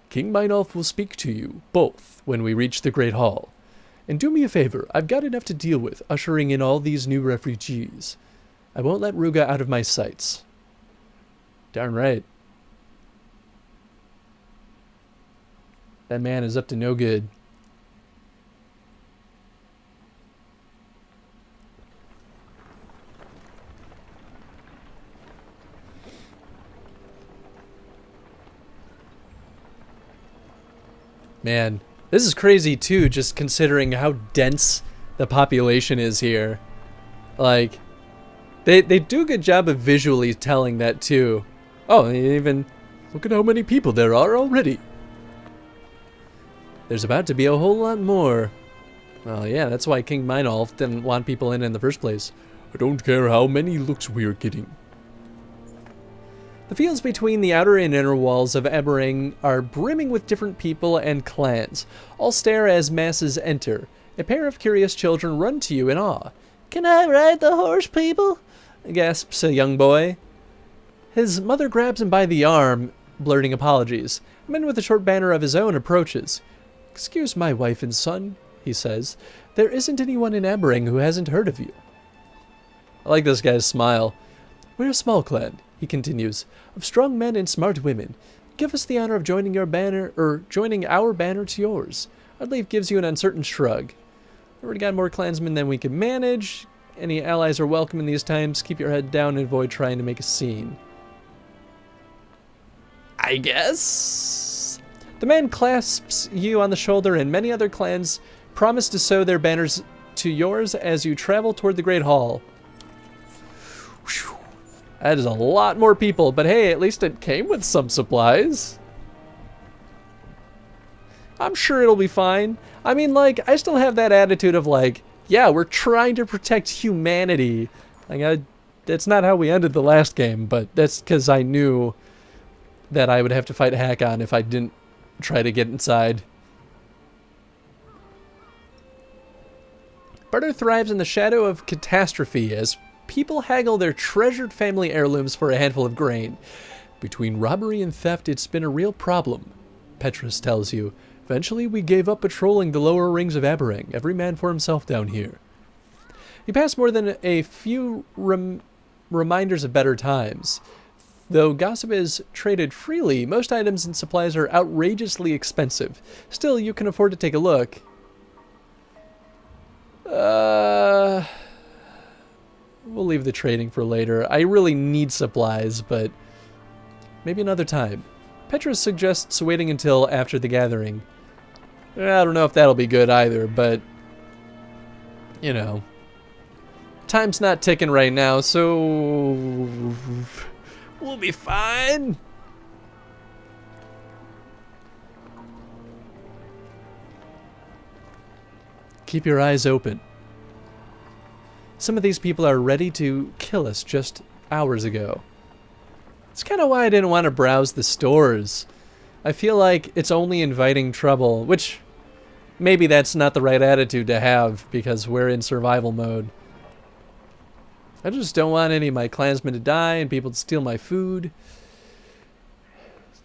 "King Meinolf will speak to you, both, when we reach the Great Hall. And do me a favor, I've got enough to deal with, ushering in all these new refugees. I won't let Ruga out of my sights." Darn right. That man is up to no good. Man, this is crazy too, just considering how dense the population is here. Like, they do a good job of visually telling that too. Oh, even look at how many people there are already. There's about to be a whole lot more. Well, yeah, that's why King Meinolf didn't want people in the first place. "I don't care how many looks we're getting." The fields between the outer and inner walls of Aberrang are brimming with different people and clans. All stare as masses enter. A pair of curious children run to you in awe. "Can I ride the horse, people?" gasps a young boy. His mother grabs him by the arm, blurting apologies. A man with a short banner of his own approaches. "Excuse my wife and son," he says. "There isn't anyone in Aberrang who hasn't heard of you." I like this guy's smile. We're a small clan, he continues, of strong men and smart women. Give us the honor of joining our banner to yours. Oddleif gives you an uncertain shrug. We've already got more clansmen than we can manage. Any allies are welcome in these times. Keep your head down and avoid trying to make a scene. I guess? The man clasps you on the shoulder, and many other clans promise to sow their banners to yours as you travel toward the Great Hall. Whew. That is a lot more people, but hey, at least it came with some supplies. I'm sure it'll be fine. I mean, like, I still have that attitude of like, yeah, we're trying to protect humanity. Like, that's not how we ended the last game, but that's because I knew that I would have to fight Hakon if I didn't try to get inside. Barter thrives in the shadow of catastrophe as people haggle their treasured family heirlooms for a handful of grain. Between robbery and theft, it's been a real problem, Petrus tells you. Eventually, we gave up patrolling the lower rings of Aberrang, every man for himself down here. You pass more than a few reminders of better times. Though gossip is traded freely, most items and supplies are outrageously expensive. Still, you can afford to take a look. We'll leave the trading for later. I really need supplies, but maybe another time. Petrus suggests waiting until after the gathering. I don't know if that'll be good either, but, you know, time's not ticking right now, so we'll be fine. Keep your eyes open. Some of these people are ready to kill us just hours ago. It's kind of why I didn't want to browse the stores. I feel like it's only inviting trouble, which maybe that's not the right attitude to have because we're in survival mode. I just don't want any of my clansmen to die and people to steal my food.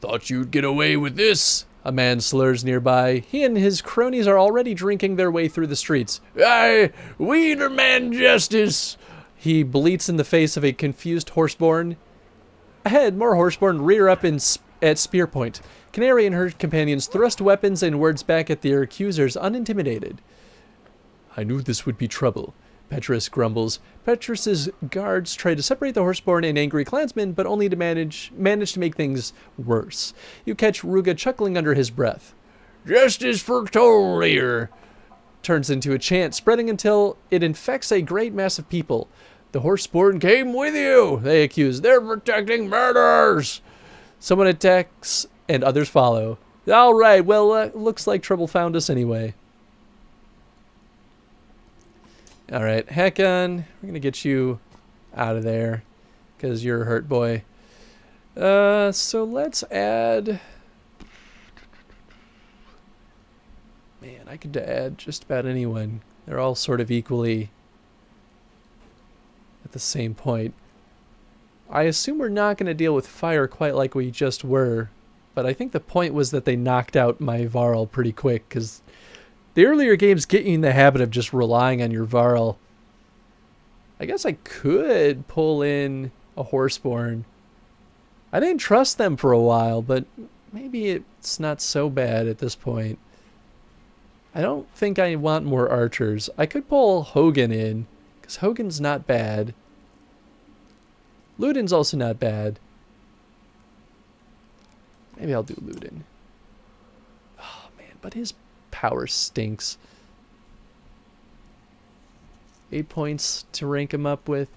Thought you'd get away with this, a man slurs nearby. He and his cronies are already drinking their way through the streets. Aye, we demand justice, he bleats in the face of a confused horseborn. Ahead, more horseborn rear up at spear point. Canary and her companions thrust weapons and words back at their accusers, unintimidated. I knew this would be trouble, Petrus grumbles. Petrus's guards try to separate the horseborn and angry clansmen, but only to manage to make things worse. You catch Ruga chuckling under his breath. Justice for Tollir turns into a chant, spreading until it infects a great mass of people. The horseborn came with you, they accuse. They're protecting murderers. Someone attacks and others follow. All right, well, looks like trouble found us anyway. All right, Hakon, we're going to get you out of there because you're a hurt boy. So let's add... Man, I could add just about anyone. They're all sort of equally at the same point. I assume we're not going to deal with fire quite like we just were, but I think the point was that they knocked out my Varl pretty quick, because the earlier games get you in the habit of just relying on your Varl. I guess I could pull in a Horseborn. I didn't trust them for a while, but maybe it's not so bad at this point. I don't think I want more archers. I could pull Hogan in, because Hogan's not bad. Ludin's also not bad. Maybe I'll do Ludin. Oh, man, but his power stinks. 8 points to rank him up with.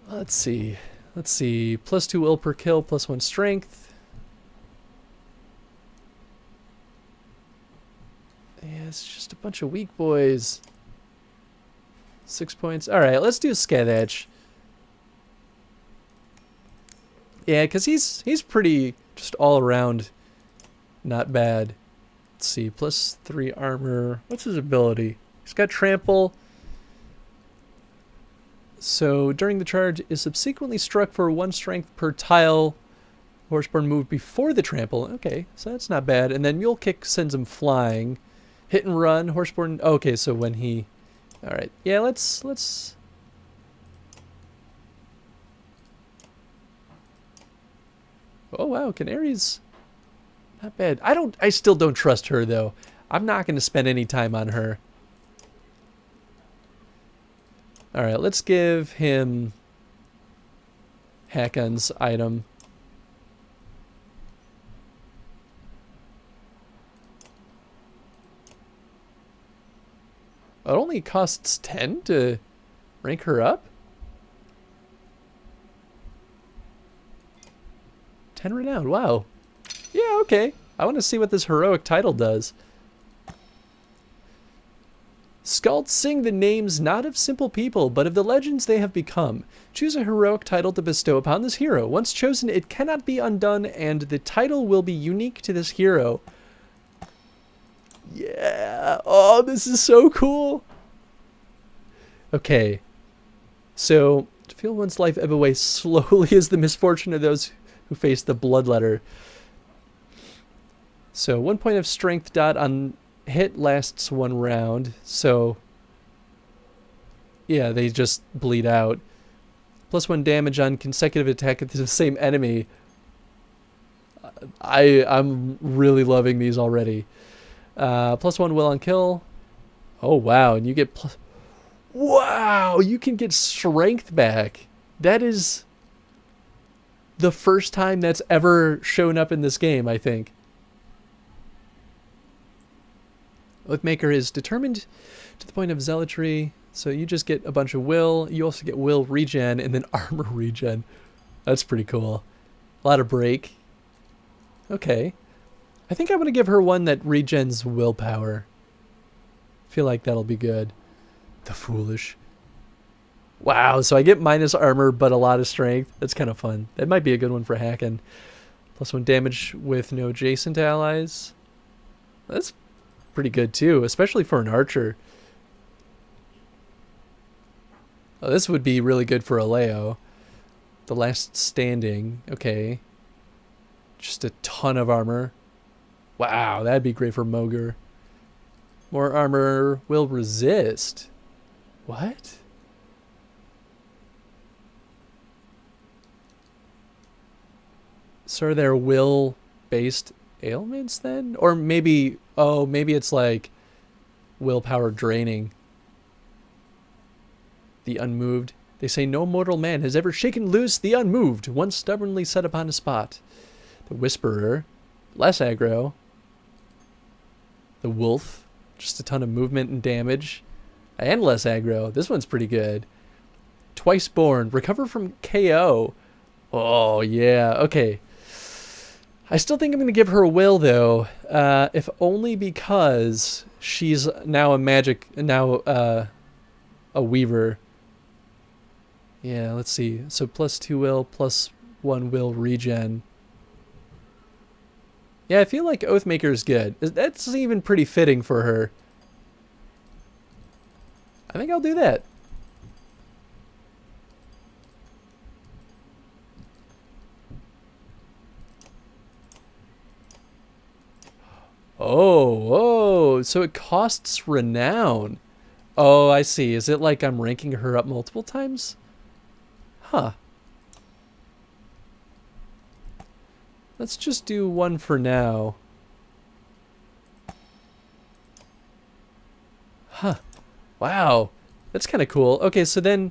Let's see. +2 will per kill, +1 strength. Yeah, it's just a bunch of weak boys. 6 points. All right, let's do Skadach. Yeah, because he's pretty just all around not bad. Let's see, +3 armor. What's his ability? He's got trample. So during the charge is subsequently struck for 1 strength per tile. Horseborn moved before the trample. Okay, so that's not bad. And then Mule Kick sends him flying. Hit and run. Horseborn. Okay, so when he All right. Yeah, let's. Oh wow, Canary's not bad. I still don't trust her though. I'm not going to spend any time on her. All right, let's give him Hakon's item. It only costs 10 to rank her up? 10 renown, wow. Yeah, okay. I want to see what this heroic title does. Skalds sing the names not of simple people, but of the legends they have become. Choose a heroic title to bestow upon this hero. Once chosen, it cannot be undone, and the title will be unique to this hero. Yeah. Oh, this is so cool. Okay. So, to feel one's life ebb away slowly is the misfortune of those who face the bloodletter. So, 1 point of strength dot on hit lasts 1 round. So, yeah, they just bleed out. +1 damage on consecutive attack with the same enemy. I'm really loving these already. +1 will on kill. Oh wow, and you get wow, you can get strength back. That is the first time that's ever shown up in this game, I think. Oathmaker is determined to the point of zealotry, so you just get a bunch of will. You also get will regen and then armor regen. That's pretty cool. A lot of break. Okay. I think I'm going to give her one that regens willpower. Feel like that'll be good. The Foolish. Wow, so I get minus armor but a lot of strength. That's kind of fun. That might be a good one for Hakon. +1 damage with no adjacent allies. That's pretty good too, especially for an archer. Oh, this would be really good for Aleo. The Last Standing. Okay. Just a ton of armor. Wow, that'd be great for Mogr. More armor will resist. What? So are there will-based ailments then? Or maybe, oh, maybe it's like willpower draining. The Unmoved. They say no mortal man has ever shaken loose the unmoved, once stubbornly set upon a spot. The Whisperer. Less aggro. The Wolf. Just a ton of movement and damage. And less aggro. This one's pretty good. Twice Born. Recover from KO. Oh, yeah. Okay. I still think I'm going to give her a will, though. If only because she's now a Weaver. Yeah, let's see. So +2 will, +1 will regen. Yeah, I feel like Oathmaker is good. That's even pretty fitting for her. I think I'll do that. Oh, so it costs renown. Oh, I see. Is it like I'm ranking her up multiple times? Huh. Let's just do 1 for now. Huh. Wow. That's kind of cool. Okay, so then...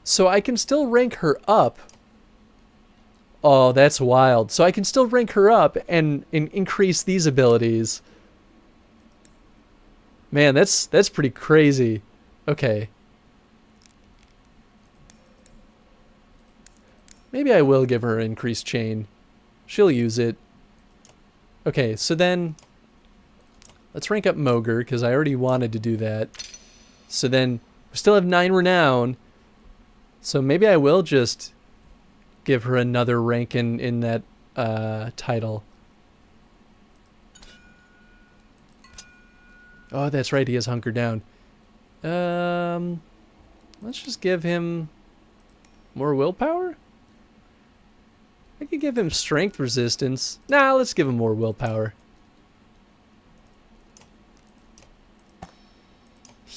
So I can still rank her up. Oh, that's wild. So I can still rank her up and increase these abilities. Man, that's pretty crazy. Okay. Maybe I will give her increased chain. She'll use it. Okay, so then let's rank up Mogr, because I already wanted to do that. So then we still have 9 renown. So maybe I will just give her another rank in that title. Oh, that's right. He has Hunker Down. Let's just give him more willpower? I could give him strength resistance. Nah, let's give him more willpower.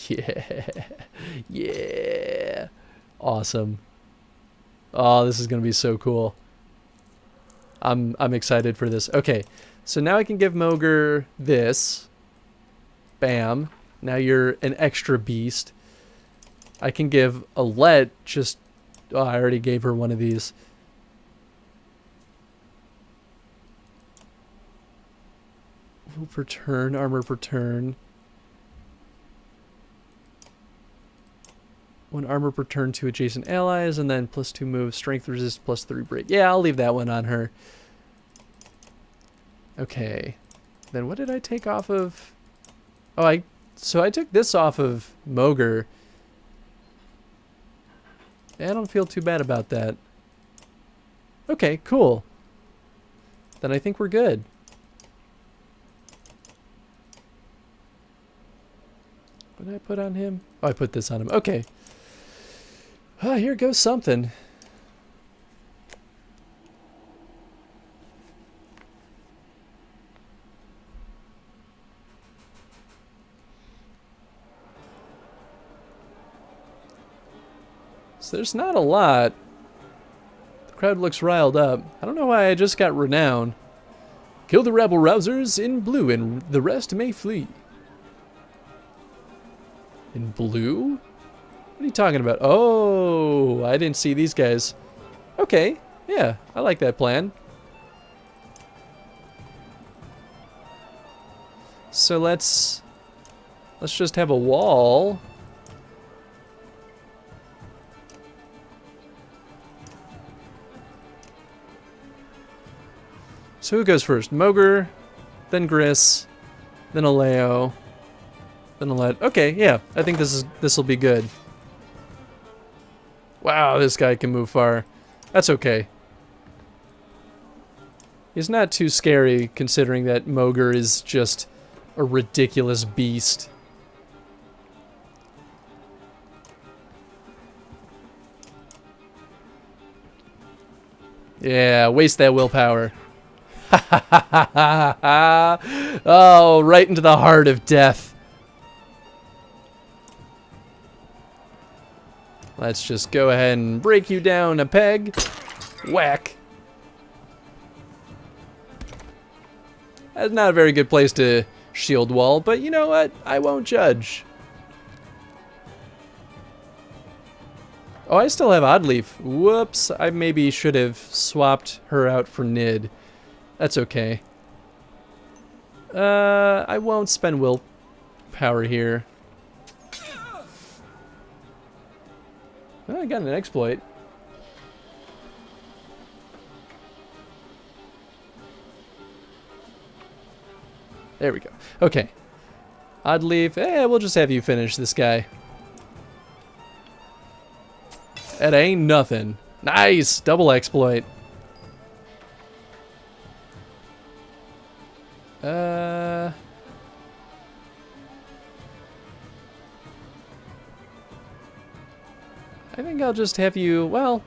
Yeah. Yeah. Awesome. Oh, this is going to be so cool. I'm excited for this. Okay. So now I can give Moger this. Bam. Now you're an extra beast. I can give Alette just... Oh, I already gave her one of these. Will per turn, armor per turn. 1 armor per turn to adjacent allies, and then +2 move, strength resist, +3 break. Yeah, I'll leave that one on her. Okay. Then what did I take off of... Oh, so I took this off of Moger. I don't feel too bad about that. Okay, cool. Then I think we're good. What did I put on him? Oh, I put this on him. Okay. Ah, here goes something. So there's not a lot. The crowd looks riled up. I don't know why I just got renown. Kill the rebel rousers in blue and the rest may flee. In blue? What are you talking about? Oh, I didn't see these guys. Okay, yeah, I like that plan. So let's just have a wall. So who goes first? Moger, then Gris, then Aleo, then Alette. Okay, yeah, I think this will be good. Wow, this guy can move far. That's okay. He's not too scary considering that Moger is just a ridiculous beast. Yeah, waste that willpower. Oh, right into the heart of death. Let's just go ahead and break you down a peg. Whack. That's not a very good place to shield wall, but you know what? I won't judge. Oh, I still have Oddleaf. Whoops, I maybe should have swapped her out for Nid. That's okay. I won't spend willpower here. Oh, I got an exploit. There we go. Okay. Oddleaf. We'll just have you finish this guy. That ain't nothing. Nice! Double exploit. I think I'll just have you, well,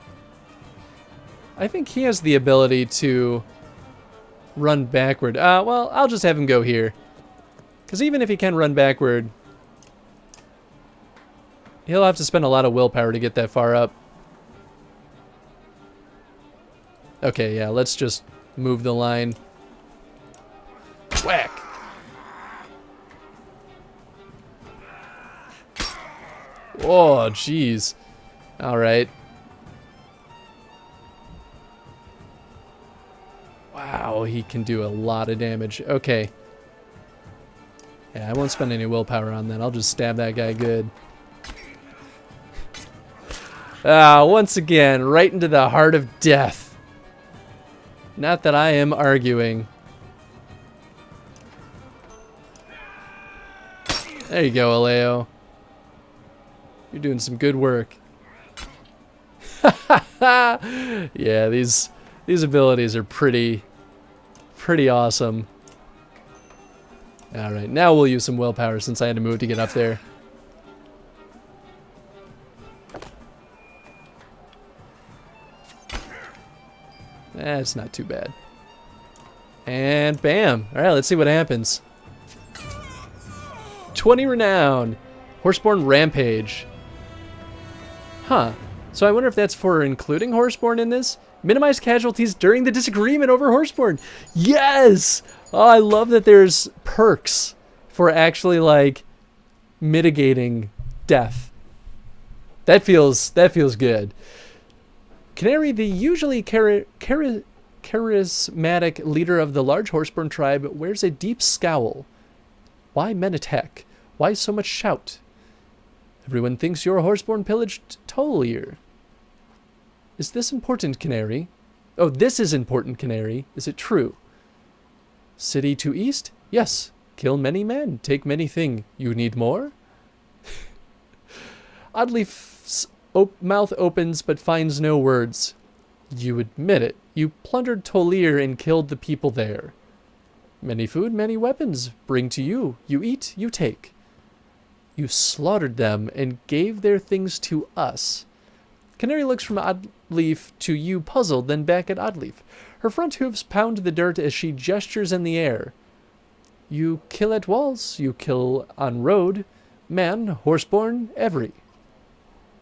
I think he has the ability to run backward. Well, I'll just have him go here. Because even if he can run backward, he'll have to spend a lot of willpower to get that far up. Okay, yeah, let's just move the line. Whack! Oh, jeez. Alright. Wow, he can do a lot of damage. Okay. Yeah, I won't spend any willpower on that. I'll just stab that guy good. Once again, right into the heart of death. Not that I am arguing. There you go, Aleo. You're doing some good work. Yeah, these abilities are pretty awesome. All right, now we'll use some willpower since I had to move to get up there. That's not too bad. And bam! All right, let's see what happens. 20 renown. Horseborn Rampage. Huh. So I wonder if that's for including Horseborn in this? Minimize casualties during the disagreement over Horseborn. Yes! Oh, I love that there's perks for actually, like, mitigating death. That feels good. Canary, the usually charismatic leader of the large Horseborn tribe, wears a deep scowl. Why men attack? Why so much shout? Everyone thinks your Horseborn pillaged Tolier. Is this important, Canary? Oh, this is important, Canary. Is it true? City to east? Yes. Kill many men, take many thing. You need more? Oddleif's mouth opens but finds no words. You admit it. You plundered Tolier and killed the people there. Many food, many weapons bring to you. You eat, you take. You slaughtered them and gave their things to us. Canary looks from Oddleif to you puzzled, then back at Oddleif. Her front hooves pound the dirt as she gestures in the air. You kill at walls, you kill on road, man, Horseborn, every.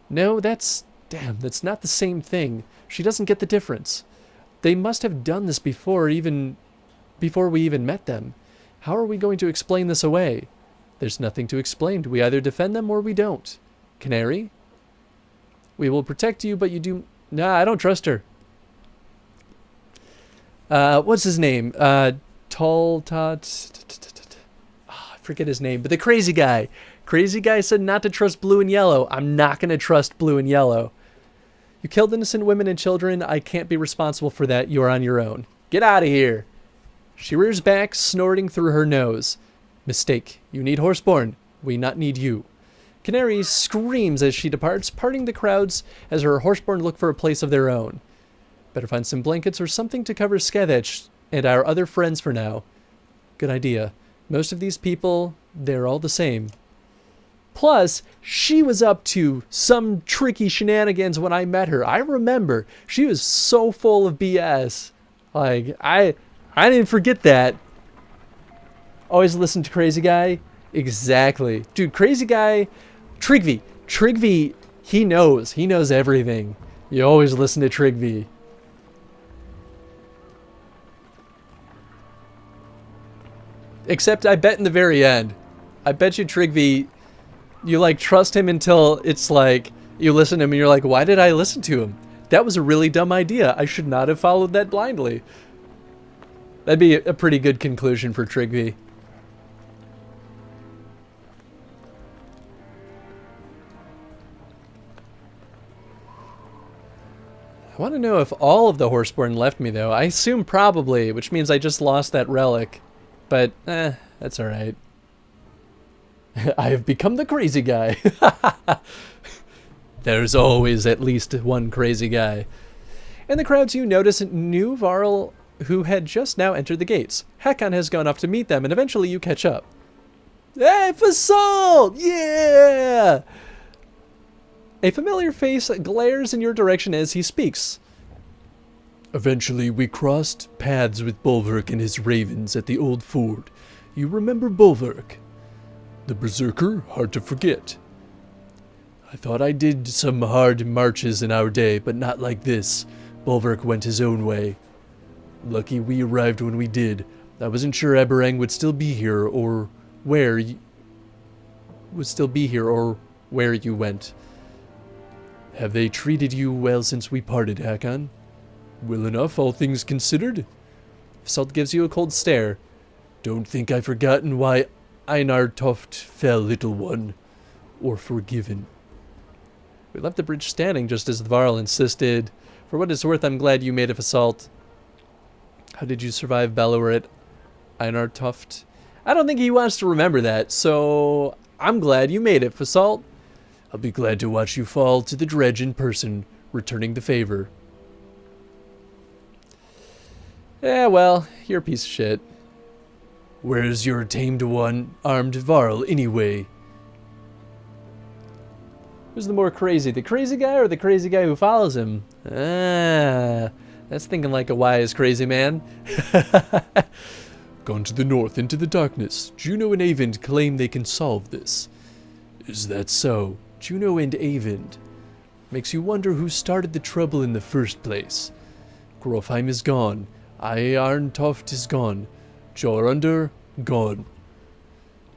No, that's not the same thing. She doesn't get the difference. They must have done this before we even met them. How are we going to explain this away? There's nothing to explain. We either defend them or we don't. Canary? We will protect you, but you do... Nah, I don't trust her. What's his name? I forget his name, but the crazy guy. Crazy guy said not to trust blue and yellow. I'm not going to trust blue and yellow. You killed innocent women and children. I can't be responsible for that. You're on your own. Get out of here. She rears back, snorting through her nose. Mistake. You need Horseborn. We not need you. Canary screams as she departs, parting the crowds as her Horseborn look for a place of their own. Better find some blankets or something to cover Skavech and our other friends for now. Good idea. Most of these people, they're all the same. Plus, she was up to some tricky shenanigans when I met her. I remember. She was so full of BS. Like, I didn't forget that. Always listen to Crazy Guy? Exactly. Dude, Crazy Guy... Trigvi, he knows everything. You always listen to Trigvi. Except I bet in the very end. I bet you Trigvi, you like trust him until it's like, you listen to him and you're like, why did I listen to him? That was a really dumb idea. I should not have followed that blindly. That'd be a pretty good conclusion for Trigvi. I want to know if all of the Horseborn left me, though. I assume probably, which means I just lost that relic. But, that's alright. I have become the crazy guy. There's always at least one crazy guy. In the crowds, you notice new Varl who had just now entered the gates. Hakon has gone off to meet them, and eventually you catch up. Hey, Fasol! Yeah! A familiar face glares in your direction as he speaks. Eventually, we crossed paths with Bolverk and his ravens at the old ford. You remember Bolverk? The berserker, hard to forget. I thought I did some hard marches in our day, but not like this. Bolverk went his own way. Lucky we arrived when we did. I wasn't sure Aberrang would still be here, or where you went. Have they treated you well since we parted, Hakon? Well enough, all things considered. Salt gives you a cold stare. Don't think I've forgotten why Einar Toft fell, little one. Or forgiven. We left the bridge standing just as the Varl insisted. For what it's worth, I'm glad you made it, Assault. How did you survive Balor at Einar Toft? I don't think he wants to remember that, so I'm glad you made it, Fasalt. I'll be glad to watch you fall to the dredge in person, returning the favor. Yeah, well, you're a piece of shit. Where's your tamed one, armed Varl, anyway? Who's the more crazy, the crazy guy or the crazy guy who follows him? Ah, that's thinking like a wise crazy man. Gone to the north into the darkness. Juno and Avent claim they can solve this. Is that so? Juno and Eyvind. Makes you wonder who started the trouble in the first place. Grofheim is gone. Arntoft is gone. Jorunder, gone.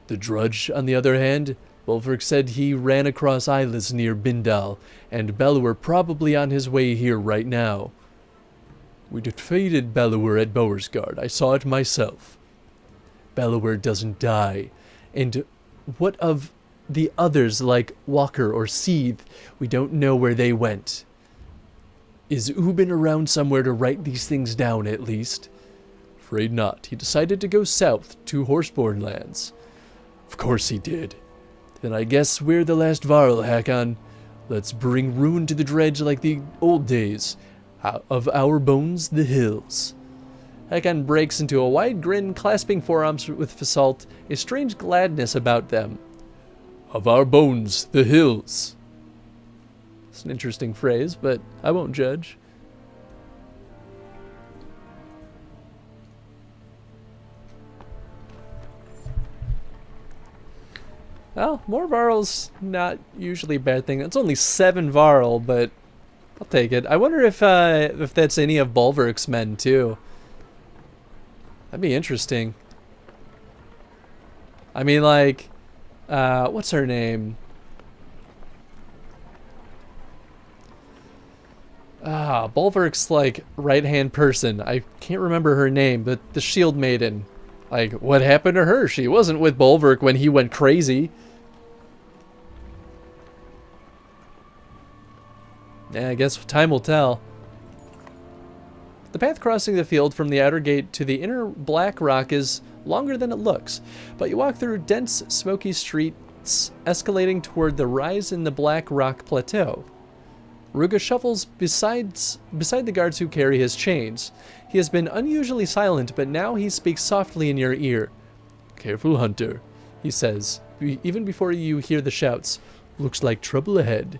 The Drudge, on the other hand, Bolverk said he ran across Islas near Bindal, and Bellower probably on his way here right now. We defeated Bellower at Bowersgard. I saw it myself. Bellower doesn't die. And what of the others like Walker or Seeth? We don't know where they went. Is Ubin around somewhere to write these things down at least? Afraid not. He decided to go south to Horseborn lands. Of course he did. Then I guess we're the last Varl, Hakon. Let's bring ruin to the dredge like the old days. Of our bones, the hills. Hakon breaks into a wide grin, clasping forearms with Fasalt, a strange gladness about them. Of our bones, the hills. It's an interesting phrase, but I won't judge. Well, more Varl's not usually a bad thing. It's only 7 Varl, but I'll take it. I wonder if that's any of Bolverk's men, too. That'd be interesting. I mean, like, what's her name? Bolverk's, like, right-hand person. I can't remember her name, but the Shield Maiden. Like, what happened to her? She wasn't with Bolverk when he went crazy. Yeah, I guess time will tell. The path crossing the field from the outer gate to the inner black rock is longer than it looks, but you walk through dense, smoky streets, escalating toward the rise in the black rock plateau. Ruga shuffles beside the guards who carry his chains. He has been unusually silent, but now he speaks softly in your ear. Careful, Hunter, he says, even before you hear the shouts. Looks like trouble ahead.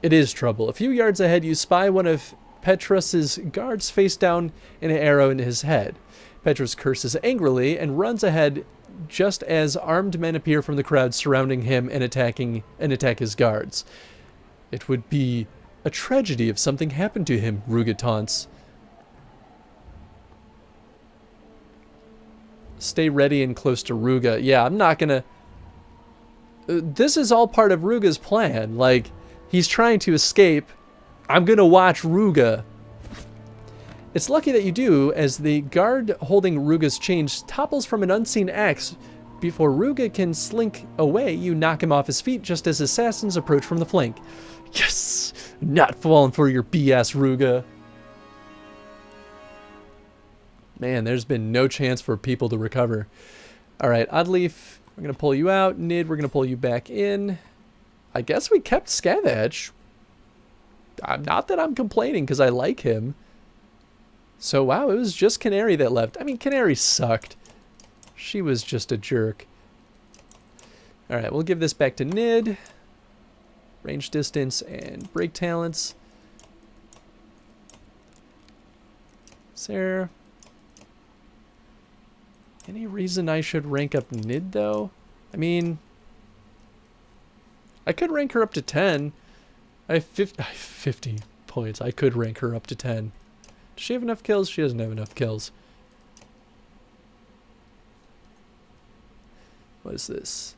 It is trouble. A few yards ahead, you spy one of Petrus's guards face down in an arrow in his head. Petrus curses angrily and runs ahead just as armed men appear from the crowd surrounding him and attack his guards. It would be a tragedy if something happened to him, Ruga taunts. Stay ready and close to Ruga. Yeah, I'm not gonna... This is all part of Ruga's plan. Like, he's trying to escape. I'm gonna watch Ruga. It's lucky that you do, as the guard holding Ruga's chains topples from an unseen axe. Before Ruga can slink away, you knock him off his feet just as assassins approach from the flank. Yes! Not falling for your BS, Ruga. Man, there's been no chance for people to recover. Alright, Oddleaf, we're going to pull you out. Nid, we're going to pull you back in. I guess we kept Scavenge. Not that I'm complaining, because I like him. So, wow, it was just Canary that left. I mean, Canary sucked. She was just a jerk. Alright, we'll give this back to Nid. Range distance and break talents. Sarah. Any reason I should rank up Nid, though? I mean, I could rank her up to 10. I have 50 points. I could rank her up to 10. Does she have enough kills? She doesn't have enough kills. What is this?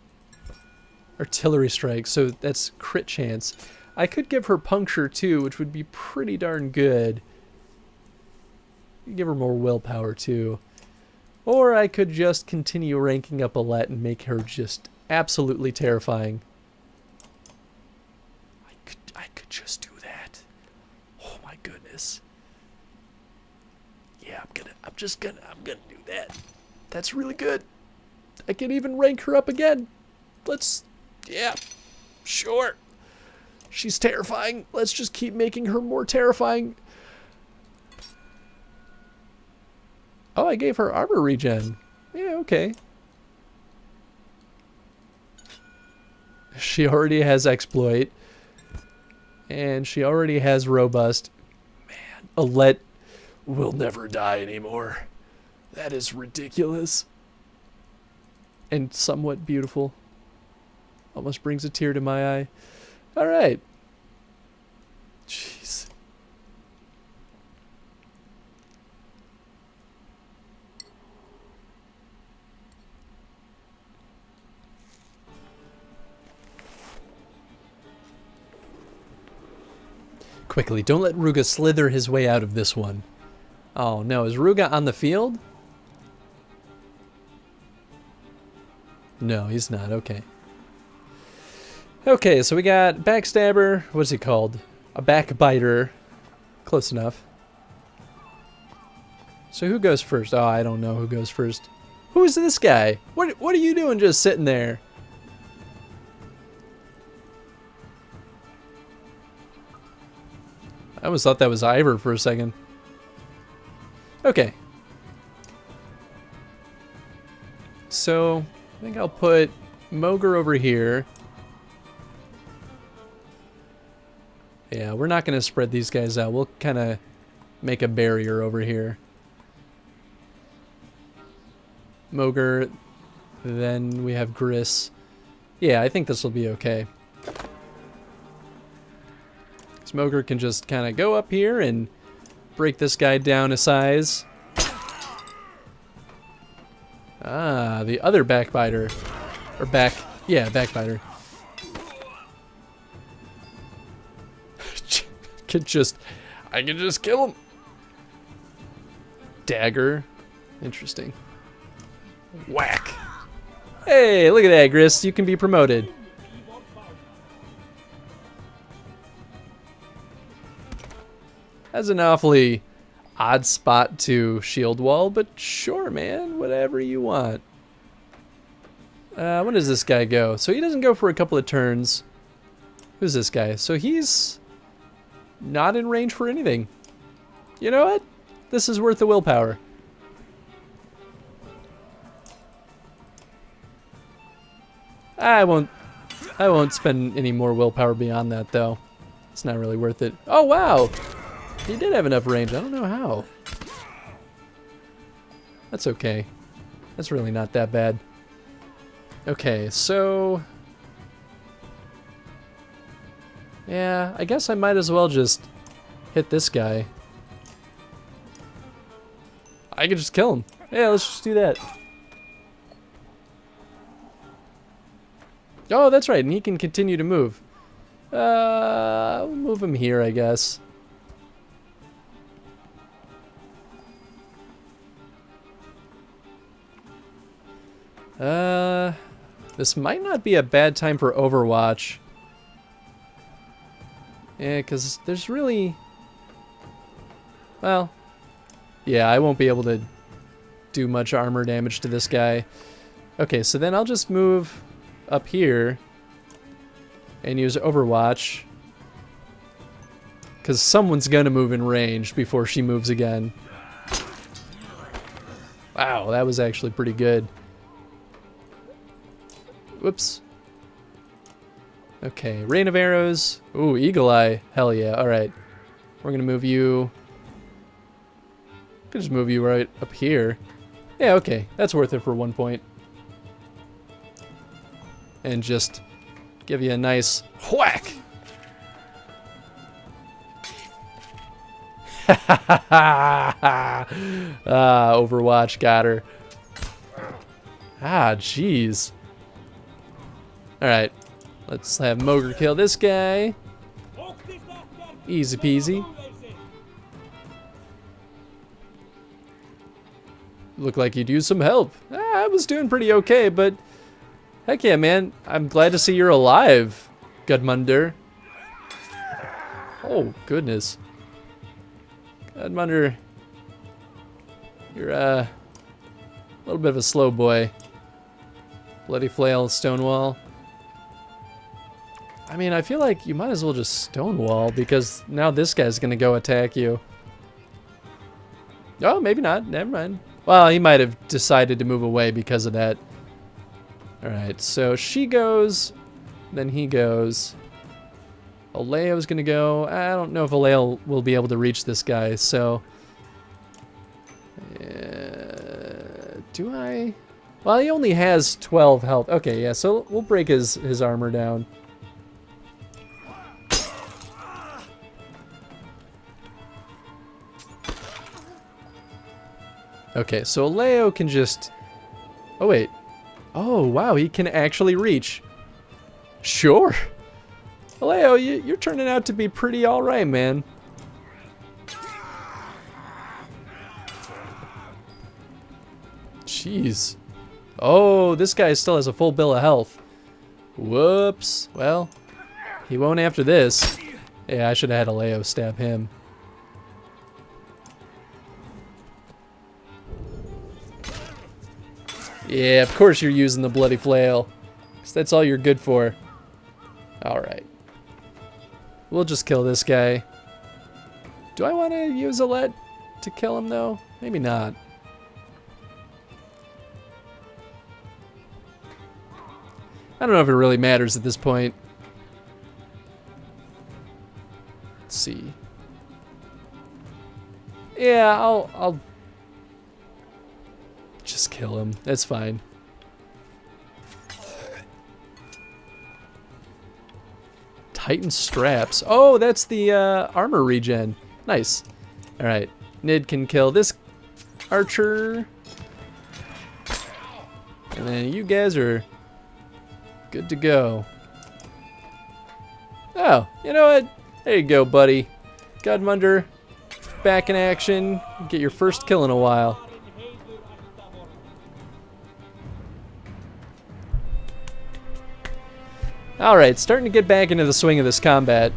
Artillery strike, so that's crit chance. I could give her puncture too, which would be pretty darn good. Give her more willpower too. Or I could just continue ranking up Alette and make her just absolutely terrifying. I could just do that. Oh my goodness. Yeah, I'm gonna do that. That's really good. I can even rank her up again. Yeah, sure. She's terrifying. Let's just keep making her more terrifying. Oh, I gave her armor regen. Yeah, okay. She already has exploit. And she already has robust. Man, Alette will never die anymore. That is ridiculous. And somewhat beautiful. Almost brings a tear to my eye. All right. Jeez. Quickly, don't let Ruga slither his way out of this one. Oh no, is Ruga on the field? No, he's not. Okay. Okay, so we got Backstabber. What's he called? A Backbiter. Close enough. So who goes first? Oh, I don't know who goes first. Who's this guy? What are you doing just sitting there? I almost thought that was Ivor for a second. Okay. So, I think I'll put Mogre over here. Yeah, we're not going to spread these guys out. We'll kind of make a barrier over here. Mogre, then we have Gris. Yeah, I think this will be okay. Mogre can just kind of go up here and break this guy down a size. Ah, the other Backbiter. Or Backbiter. I can just kill him. Dagger. Interesting. Whack. Hey, look at that, Gris. You can be promoted. That's an awfully odd spot to shield wall, but sure, man. Whatever you want. When does this guy go? So he doesn't go for a couple of turns. Who's this guy? So he's not in range for anything. You know what? This is worth the willpower. I won't spend any more willpower beyond that, though. It's not really worth it. Oh, wow! He did have enough range. I don't know how. That's okay. That's really not that bad. Okay, so... yeah, I guess I might as well just hit this guy. I could just kill him. Yeah, let's just do that. Oh, that's right, and he can continue to move. We'll move him here, I guess. This might not be a bad time for Overwatch. Yeah, because there's really... well, yeah, I won't be able to do much armor damage to this guy. Okay, so then I'll just move up here and use Overwatch. Because someone's going to move in range before she moves again. Wow, that was actually pretty good. Whoops. Okay, Rain of Arrows. Ooh, Eagle Eye. Hell yeah. Alright. We're going to move you... could just move you right up here. Yeah, okay. That's worth it for 1 point. And just give you a nice whack. Overwatch got her. Ah, jeez. Alright. Let's have Mogre kill this guy. Easy peasy. Look like you'd use some help. I was doing pretty okay, but heck yeah, man. I'm glad to see you're alive, Gudmundur. Oh, goodness. Gudmundur, you're a little bit of a slow boy. Bloody Flail, Stonewall. I mean, I feel like you might as well just Stonewall, because now this guy's gonna go attack you. Oh, maybe not. Never mind. Well, he might have decided to move away because of that. Alright, so she goes, then he goes. Aleo's gonna go. I don't know if Aleo will be able to reach this guy, so... do I... Well, he only has 12 health. Okay, yeah, so we'll break his armor down. Okay, so Leo can just... Oh, wait. Oh, wow, he can actually reach. Sure. Leo, you're turning out to be pretty alright, man. Jeez. Oh, this guy still has a full bill of health. Whoops. Well, he won't after this. Yeah, I should have had Aleo stab him. Yeah, of course you're using the bloody flail. 'Cause that's all you're good for. Alright. We'll just kill this guy. Do I want to use a let to kill him, though? Maybe not. I don't know if it really matters at this point. Let's see. Yeah, I'll just kill him. That's fine. Titan straps. Oh, that's the armor regen. Nice. All right, Nid can kill this archer, and then you guys are good to go. Oh, you know what? There you go, buddy. Gudmundur, back in action. Get your first kill in a while. Alright, starting to get back into the swing of this combat.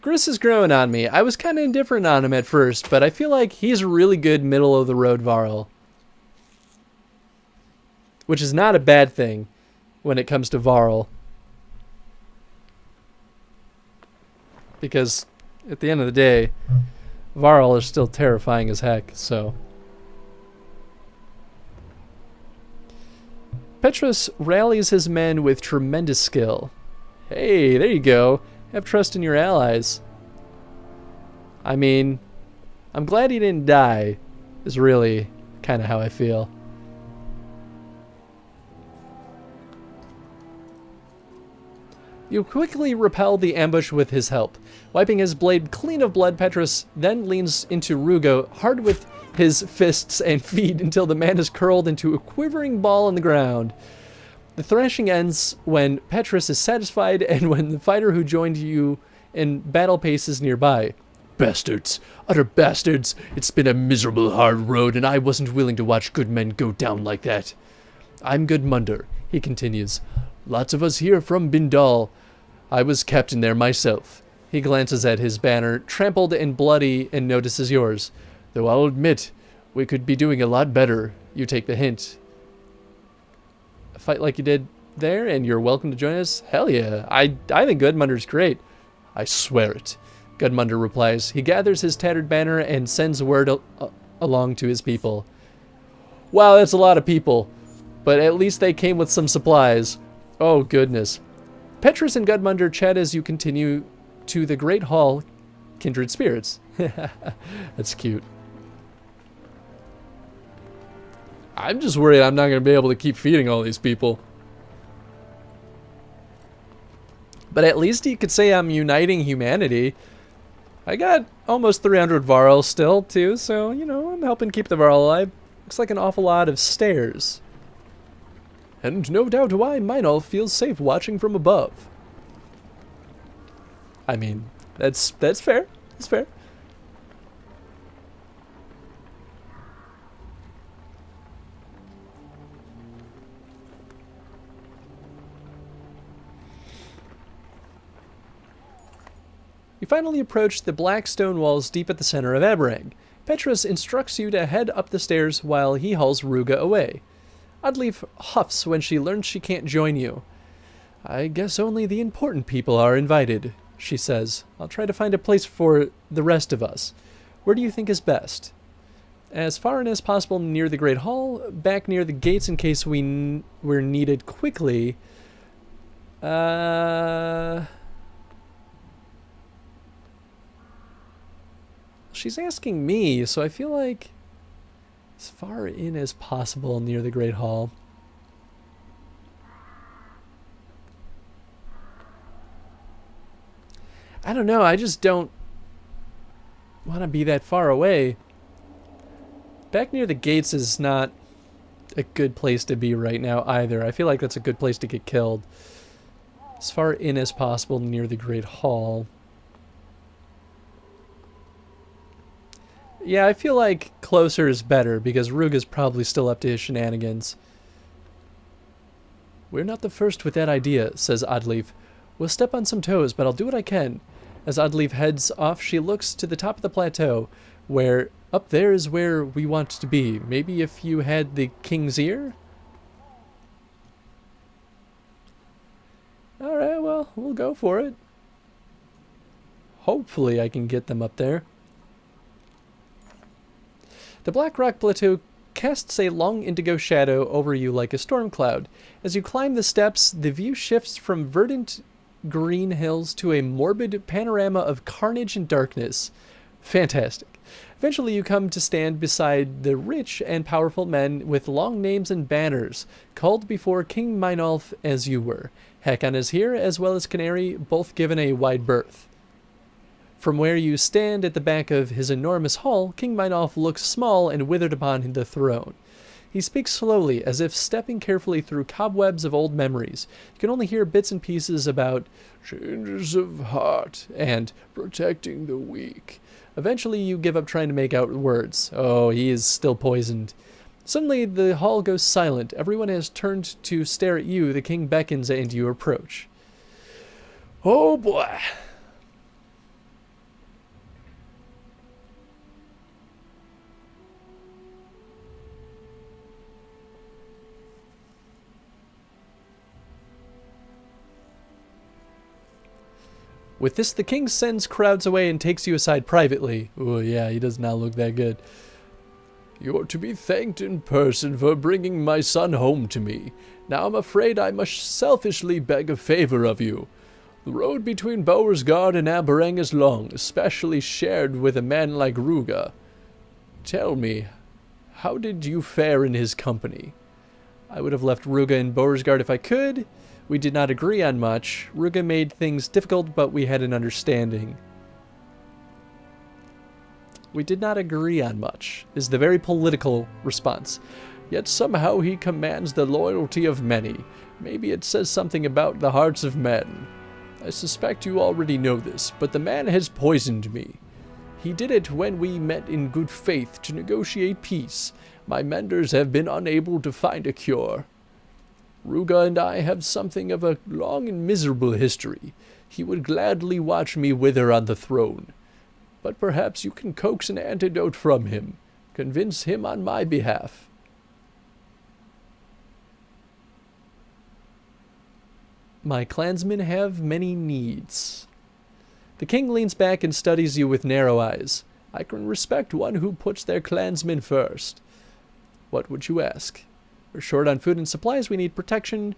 Gris is growing on me. I was kind of indifferent on him at first, but I feel like he's a really good middle-of-the-road Varl. Which is not a bad thing when it comes to Varl. Because at the end of the day, Varl is still terrifying as heck, so... Petrus rallies his men with tremendous skill. Hey, there you go. Have trust in your allies. I mean, I'm glad he didn't die, is really kind of how I feel. You quickly repel the ambush with his help. Wiping his blade clean of blood, Petrus then leans into Rugo hard with his fists and feet until the man is curled into a quivering ball on the ground. The thrashing ends when Petrus is satisfied and when the fighter who joined you in battle paces nearby. Bastards! Utter bastards! It's been a miserable hard road and I wasn't willing to watch good men go down like that. I'm Gudmundur, he continues. Lots of us here from Bindal. I was captain there myself. He glances at his banner, trampled and bloody, and notices yours. Though I'll admit, we could be doing a lot better. You take the hint. A fight like you did there, and you're welcome to join us? Hell yeah. I think Gudmundur's great. I swear it. Gudmundur replies. He gathers his tattered banner and sends word along to his people. Wow, that's a lot of people. But at least they came with some supplies. Oh, goodness. Petrus and Gudmundur chat as you continue to the Great Hall, Kindred Spirits. That's cute. I'm just worried I'm not going to be able to keep feeding all these people. But at least you could say I'm uniting humanity. I got almost 300 Varl still, too, so, you know, I'm helping keep the Varl alive. Looks like an awful lot of stairs. And no doubt why Meinolf feels safe watching from above. I mean, that's fair. That's fair. You finally approach the black stone walls deep at the center of Aberrang. Petrus instructs you to head up the stairs while he hauls Ruga away. Oddleif huffs when she learns she can't join you. I guess only the important people are invited, she says. I'll try to find a place for the rest of us. Where do you think is best? As far in as possible near the Great Hall, back near the gates in case we're needed quickly. She's asking me, so I feel like As far in as possible near the Great Hall. I don't know, I just don't want to be that far away. Back near the gates is not a good place to be right now either. I feel like that's a good place to get killed. As far in as possible near the Great Hall. Yeah, I feel like closer is better because Ruga's probably still up to his shenanigans. We're not the first with that idea, says Oddleaf. We'll step on some toes, but I'll do what I can. As Oddleaf heads off, she looks to the top of the plateau, where up there is where we want to be. Maybe if you had the king's ear? Alright, well, we'll go for it. Hopefully I can get them up there. The Black Rock Plateau casts a long indigo shadow over you like a storm cloud. As you climb the steps, the view shifts from verdant green hills to a morbid panorama of carnage and darkness. Fantastic. Eventually you come to stand beside the rich and powerful men with long names and banners, called before King Meinolf as you were. Hakon is here, as well as Canary, both given a wide berth. From where you stand at the back of his enormous hall, King Meinolf looks small and withered upon the throne. He speaks slowly, as if stepping carefully through cobwebs of old memories. You can only hear bits and pieces about changes of heart and protecting the weak. Eventually you give up trying to make out words. Oh, he is still poisoned. Suddenly the hall goes silent. Everyone has turned to stare at you. The king beckons and you approach. Oh boy. With this, the king sends crowds away and takes you aside privately. Oh yeah, he does not look that good. You're to be thanked in person for bringing my son home to me. Now I'm afraid I must selfishly beg a favor of you. The road between Beauregard and Aberang is long, especially shared with a man like Ruga. Tell me, how did you fare in his company? I would have left Ruga in Beauregard if I could. We did not agree on much. Ruga made things difficult, but we had an understanding. We did not agree on much, is the very political response. Yet somehow he commands the loyalty of many. Maybe it says something about the hearts of men. I suspect you already know this, but the man has poisoned me. He did it when we met in good faith to negotiate peace. My menders have been unable to find a cure. Ruga and I have something of a long and miserable history. He would gladly watch me wither on the throne. But perhaps you can coax an antidote from him. Convince him on my behalf. My clansmen have many needs. The king leans back and studies you with narrow eyes. I can respect one who puts their clansmen first. What would you ask? We're short on food and supplies. We need protection.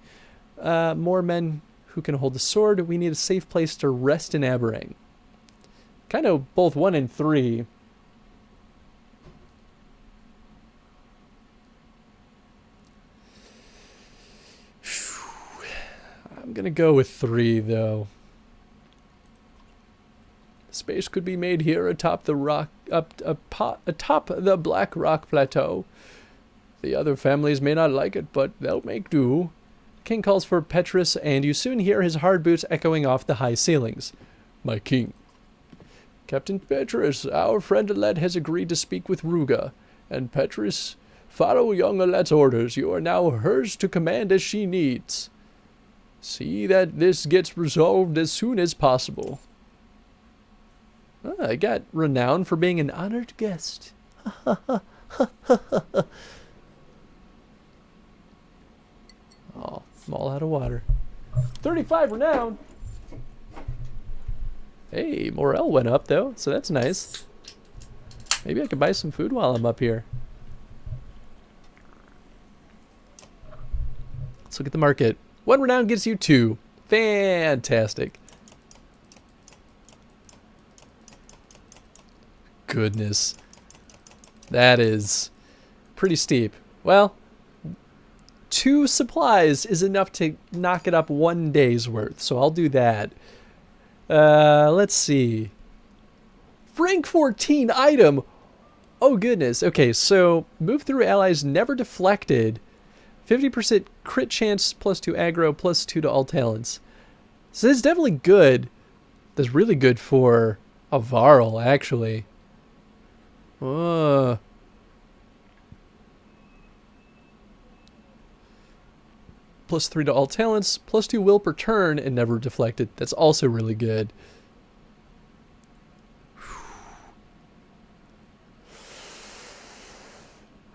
More men who can hold the sword. We need a safe place to rest in Aberang. Kind of both 1 and 3. I'm going to go with 3, though. Space could be made here atop the rock, atop the Black Rock Plateau. The other families may not like it, but they'll make do. King calls for Petrus, and you soon hear his hard boots echoing off the high ceilings. My king. Captain Petrus, our friend Alette has agreed to speak with Ruga. And Petrus, follow young Alette's orders. You are now hers to command as she needs. See that this gets resolved as soon as possible. I got renowned for being an honored guest. Oh, I'm all out of water. 35 renown! Hey, morale went up though, so that's nice. Maybe I could buy some food while I'm up here. Let's look at the market. 1 renown gives you 2. Fantastic. Goodness. That is pretty steep. Well, 2 supplies is enough to knock it up 1 day's worth, so I'll do that. Let's see. Rank 14 item. Oh, goodness. Okay, so move through allies never deflected. 50% crit chance, +2 aggro, +2 to all talents. So this is definitely good. That's really good for a Varl, actually. +3 to all talents, +2 will per turn, and never deflected. That's also really good.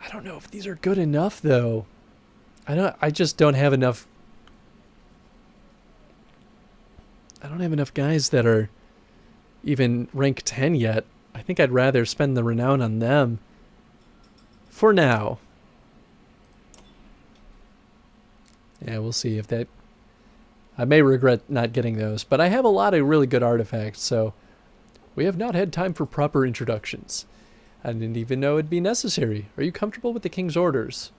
I don't know if these are good enough, though. I just don't have enough. I don't have enough guys that are even rank 10 yet. I think I'd rather spend the renown on them. For now. Yeah, we'll see if that... I may regret not getting those, but I have a lot of really good artifacts, so... We have not had time for proper introductions. I didn't even know it'd be necessary. Are you comfortable with the king's orders?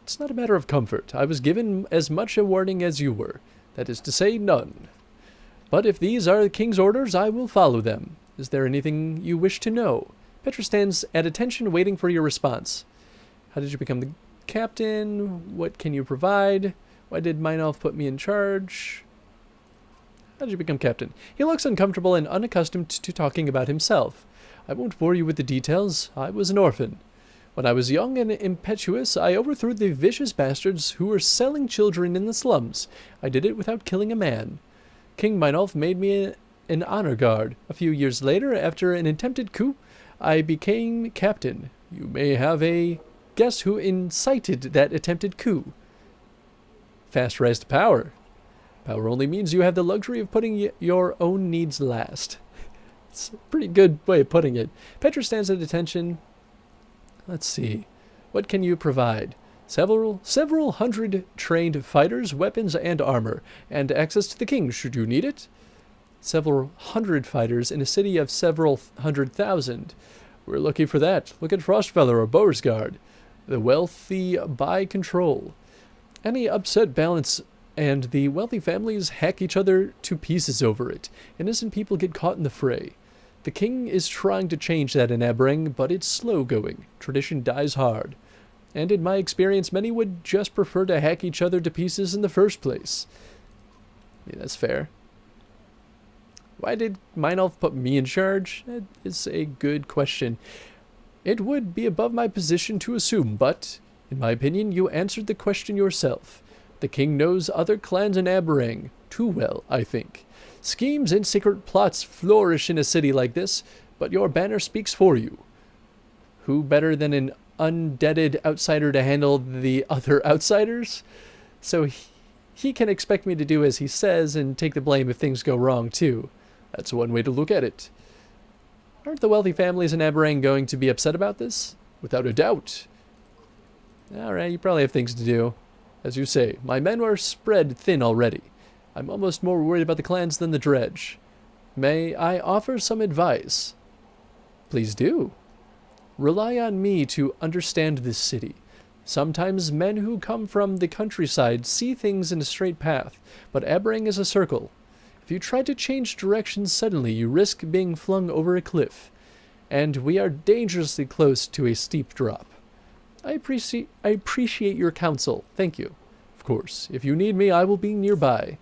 It's not a matter of comfort. I was given as much a warning as you were. That is to say, none. But if these are the king's orders, I will follow them. Is there anything you wish to know? Petra stands at attention, waiting for your response. How did you become the captain? What can you provide? Why did Meinolf put me in charge? How did you become captain? He looks uncomfortable and unaccustomed to talking about himself. I won't bore you with the details. I was an orphan. When I was young and impetuous, I overthrew the vicious bastards who were selling children in the slums. I did it without killing a man. King Meinolf made me an honor guard. A few years later, after an attempted coup, I became captain. You may have a guess who incited that attempted coup. Fast rise to power. Power only means you have the luxury of putting your own needs last. It's a pretty good way of putting it. Petra stands at attention. Let's see. What can you provide? Several hundred trained fighters, weapons, and armor, and access to the king should you need it. Several hundred fighters in a city of several 100,000. We're looking for that. Look at Frostfeller or Beauregard. The wealthy buy control. Any upset balance and the wealthy families hack each other to pieces over it. Innocent people get caught in the fray. The king is trying to change that in Abrang, but it's slow going. Tradition dies hard. And in my experience, many would just prefer to hack each other to pieces in the first place. Yeah, that's fair. Why did Meinolf put me in charge? That is a good question. It would be above my position to assume, but, in my opinion, you answered the question yourself. The king knows other clans in Abrang too well, I think. Schemes and secret plots flourish in a city like this, but your banner speaks for you. Who better than an undeaded outsider to handle the other outsiders? So he can expect me to do as he says and take the blame if things go wrong, too. That's one way to look at it. Aren't the wealthy families in Abrang going to be upset about this? Without a doubt. Alright, you probably have things to do. As you say, my men are spread thin already. I'm almost more worried about the clans than the dredge. May I offer some advice? Please do. Rely on me to understand this city. Sometimes men who come from the countryside see things in a straight path, but Abrang is a circle. If you try to change directions suddenly, you risk being flung over a cliff. And we are dangerously close to a steep drop. I appreciate your counsel. Thank you. Of course, if you need me, I will be nearby.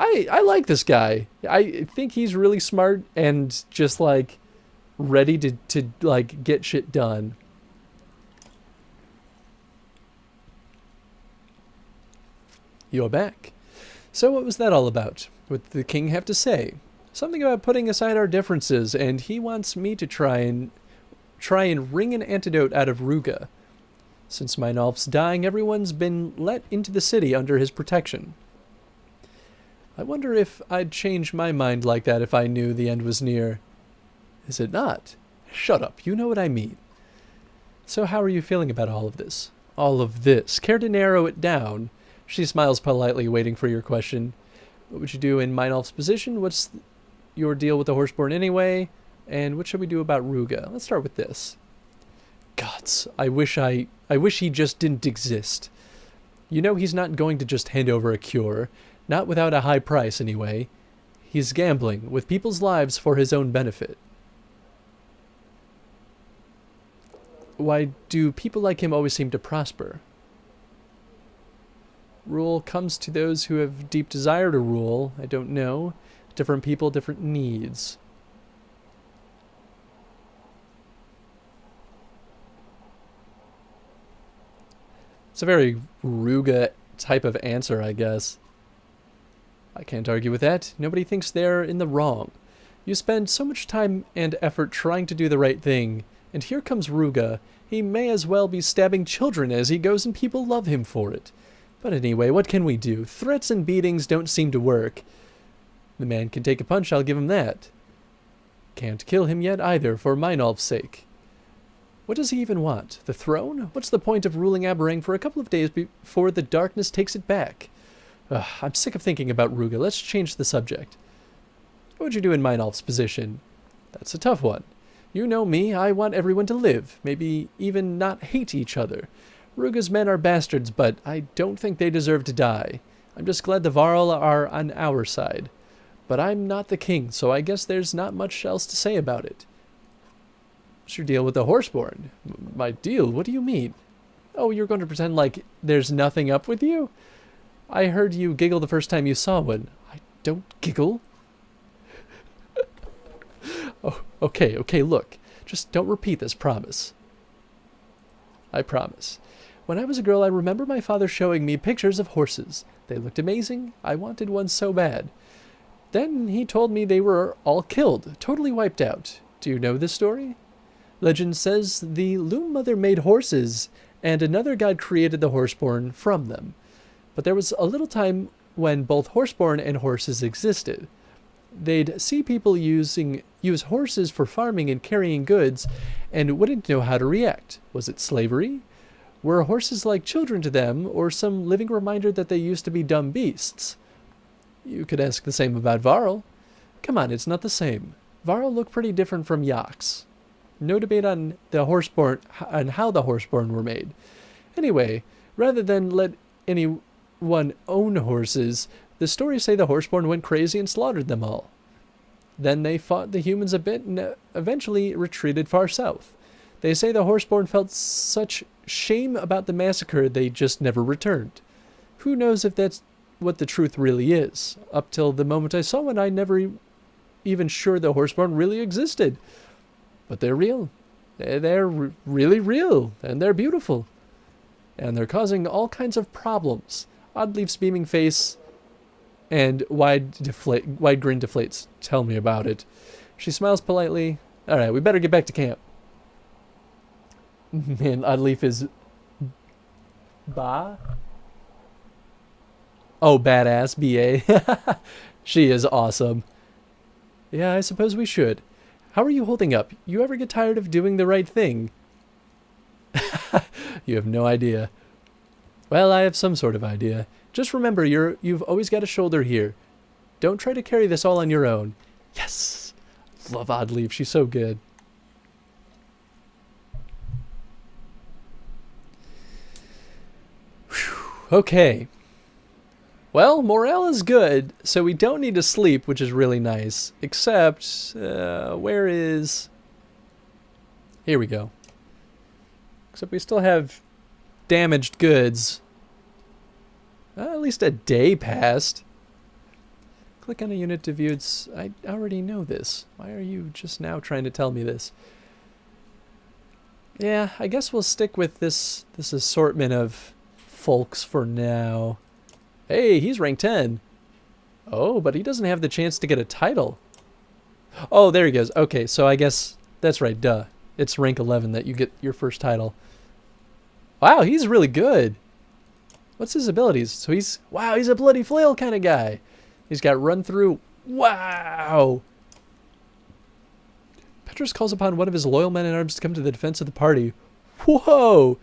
I like this guy. I think he's really smart and just, like, ready to like, get shit done. You're back. So what was that all about? What did the king have to say? Something about putting aside our differences, and he wants me to try and wring an antidote out of Ruga. Since Meinolf's dying, everyone's been let into the city under his protection. I wonder if I'd change my mind like that if I knew the end was near. Is it not? Shut up, you know what I mean. So how are you feeling about all of this? All of this. Care to narrow it down? She smiles politely, waiting for your question. What would you do in Meinolf's position? What's your deal with the Horseborn anyway? And what should we do about Ruga? Let's start with this. Gods, I wish he just didn't exist. You know he's not going to just hand over a cure. Not without a high price, anyway. He's gambling with people's lives for his own benefit. Why do people like him always seem to prosper? Rule comes to those who have deep desire to rule. I don't know. Different people, different needs. It's a very Ruga type of answer, I guess. I can't argue with that. Nobody thinks they're in the wrong. You spend so much time and effort trying to do the right thing, and here comes Ruga. He may as well be stabbing children as he goes, and people love him for it. But anyway, what can we do? Threats and beatings don't seem to work. The man can take a punch, I'll give him that. Can't kill him yet either, for Meinolf's sake. What does he even want? The throne? What's the point of ruling Aberrang for a couple of days before the darkness takes it back? I'm sick of thinking about Ruga. Let's change the subject. What would you do in Meinolf's position? That's a tough one. You know me, I want everyone to live, maybe even not hate each other. Ruga's men are bastards, but I don't think they deserve to die. I'm just glad the Varl are on our side. But I'm not the king, so I guess there's not much else to say about it. What's your deal with the Horseborn? My deal? What do you mean? Oh, you're going to pretend like there's nothing up with you? I heard you giggle the first time you saw one. I don't giggle. Oh, okay, look. Just don't repeat this, promise. I promise. When I was a girl, I remember my father showing me pictures of horses. They looked amazing. I wanted one so bad. Then he told me they were all killed, totally wiped out. Do you know this story? Legend says the Loom Mother made horses, and another god created the Horseborn from them. But there was a little time when both Horseborn and horses existed. They'd see people use horses for farming and carrying goods, and wouldn't know how to react. Was it slavery? Were horses like children to them, or some living reminder that they used to be dumb beasts? You could ask the same about Varl. Come on, it's not the same. Varl look pretty different from Yaks. No debate on the Horseborn and how the Horseborn were made. Anyway, rather than let anyone own horses, the stories say the Horseborn went crazy and slaughtered them all. Then they fought the humans a bit and eventually retreated far south. They say the Horseborn felt such shame about the massacre they just never returned. Who knows if that's what the truth really is? Up till the moment I saw one, I never even sure the Horseborn really existed. But they're real. They're really real, and they're beautiful. And they're causing all kinds of problems. Oddleaf's beaming face and wide grin deflates. Tell me about it. She smiles politely. All right, we better get back to camp. Man, Oddleaf is... Oh, badass, B.A. She is awesome. Yeah, I suppose we should. How are you holding up? You ever get tired of doing the right thing? You have no idea. Well, I have some sort of idea. Just remember, you've always got a shoulder here. Don't try to carry this all on your own. Yes! Love Oddleaf. She's so good. Whew. Okay. Well, morale is good, so we don't need to sleep, which is really nice. Except, where is... Here we go. Except we still have damaged goods. At least a day passed. Click on a unit to view its... I already know this. Why are you just now trying to tell me this? Yeah, I guess we'll stick with this assortment of folks for now. Hey, he's rank 10. Oh, but he doesn't have the chance to get a title. Oh, there he goes. Okay, so I guess that's right. Duh. It's rank 11 that you get your first title. Wow, he's really good. What's his abilities? So he's... Wow, he's a bloody flail kind of guy. He's got run through. Wow. Petrus calls upon one of his loyal men-at-arms to come to the defense of the party. Whoa.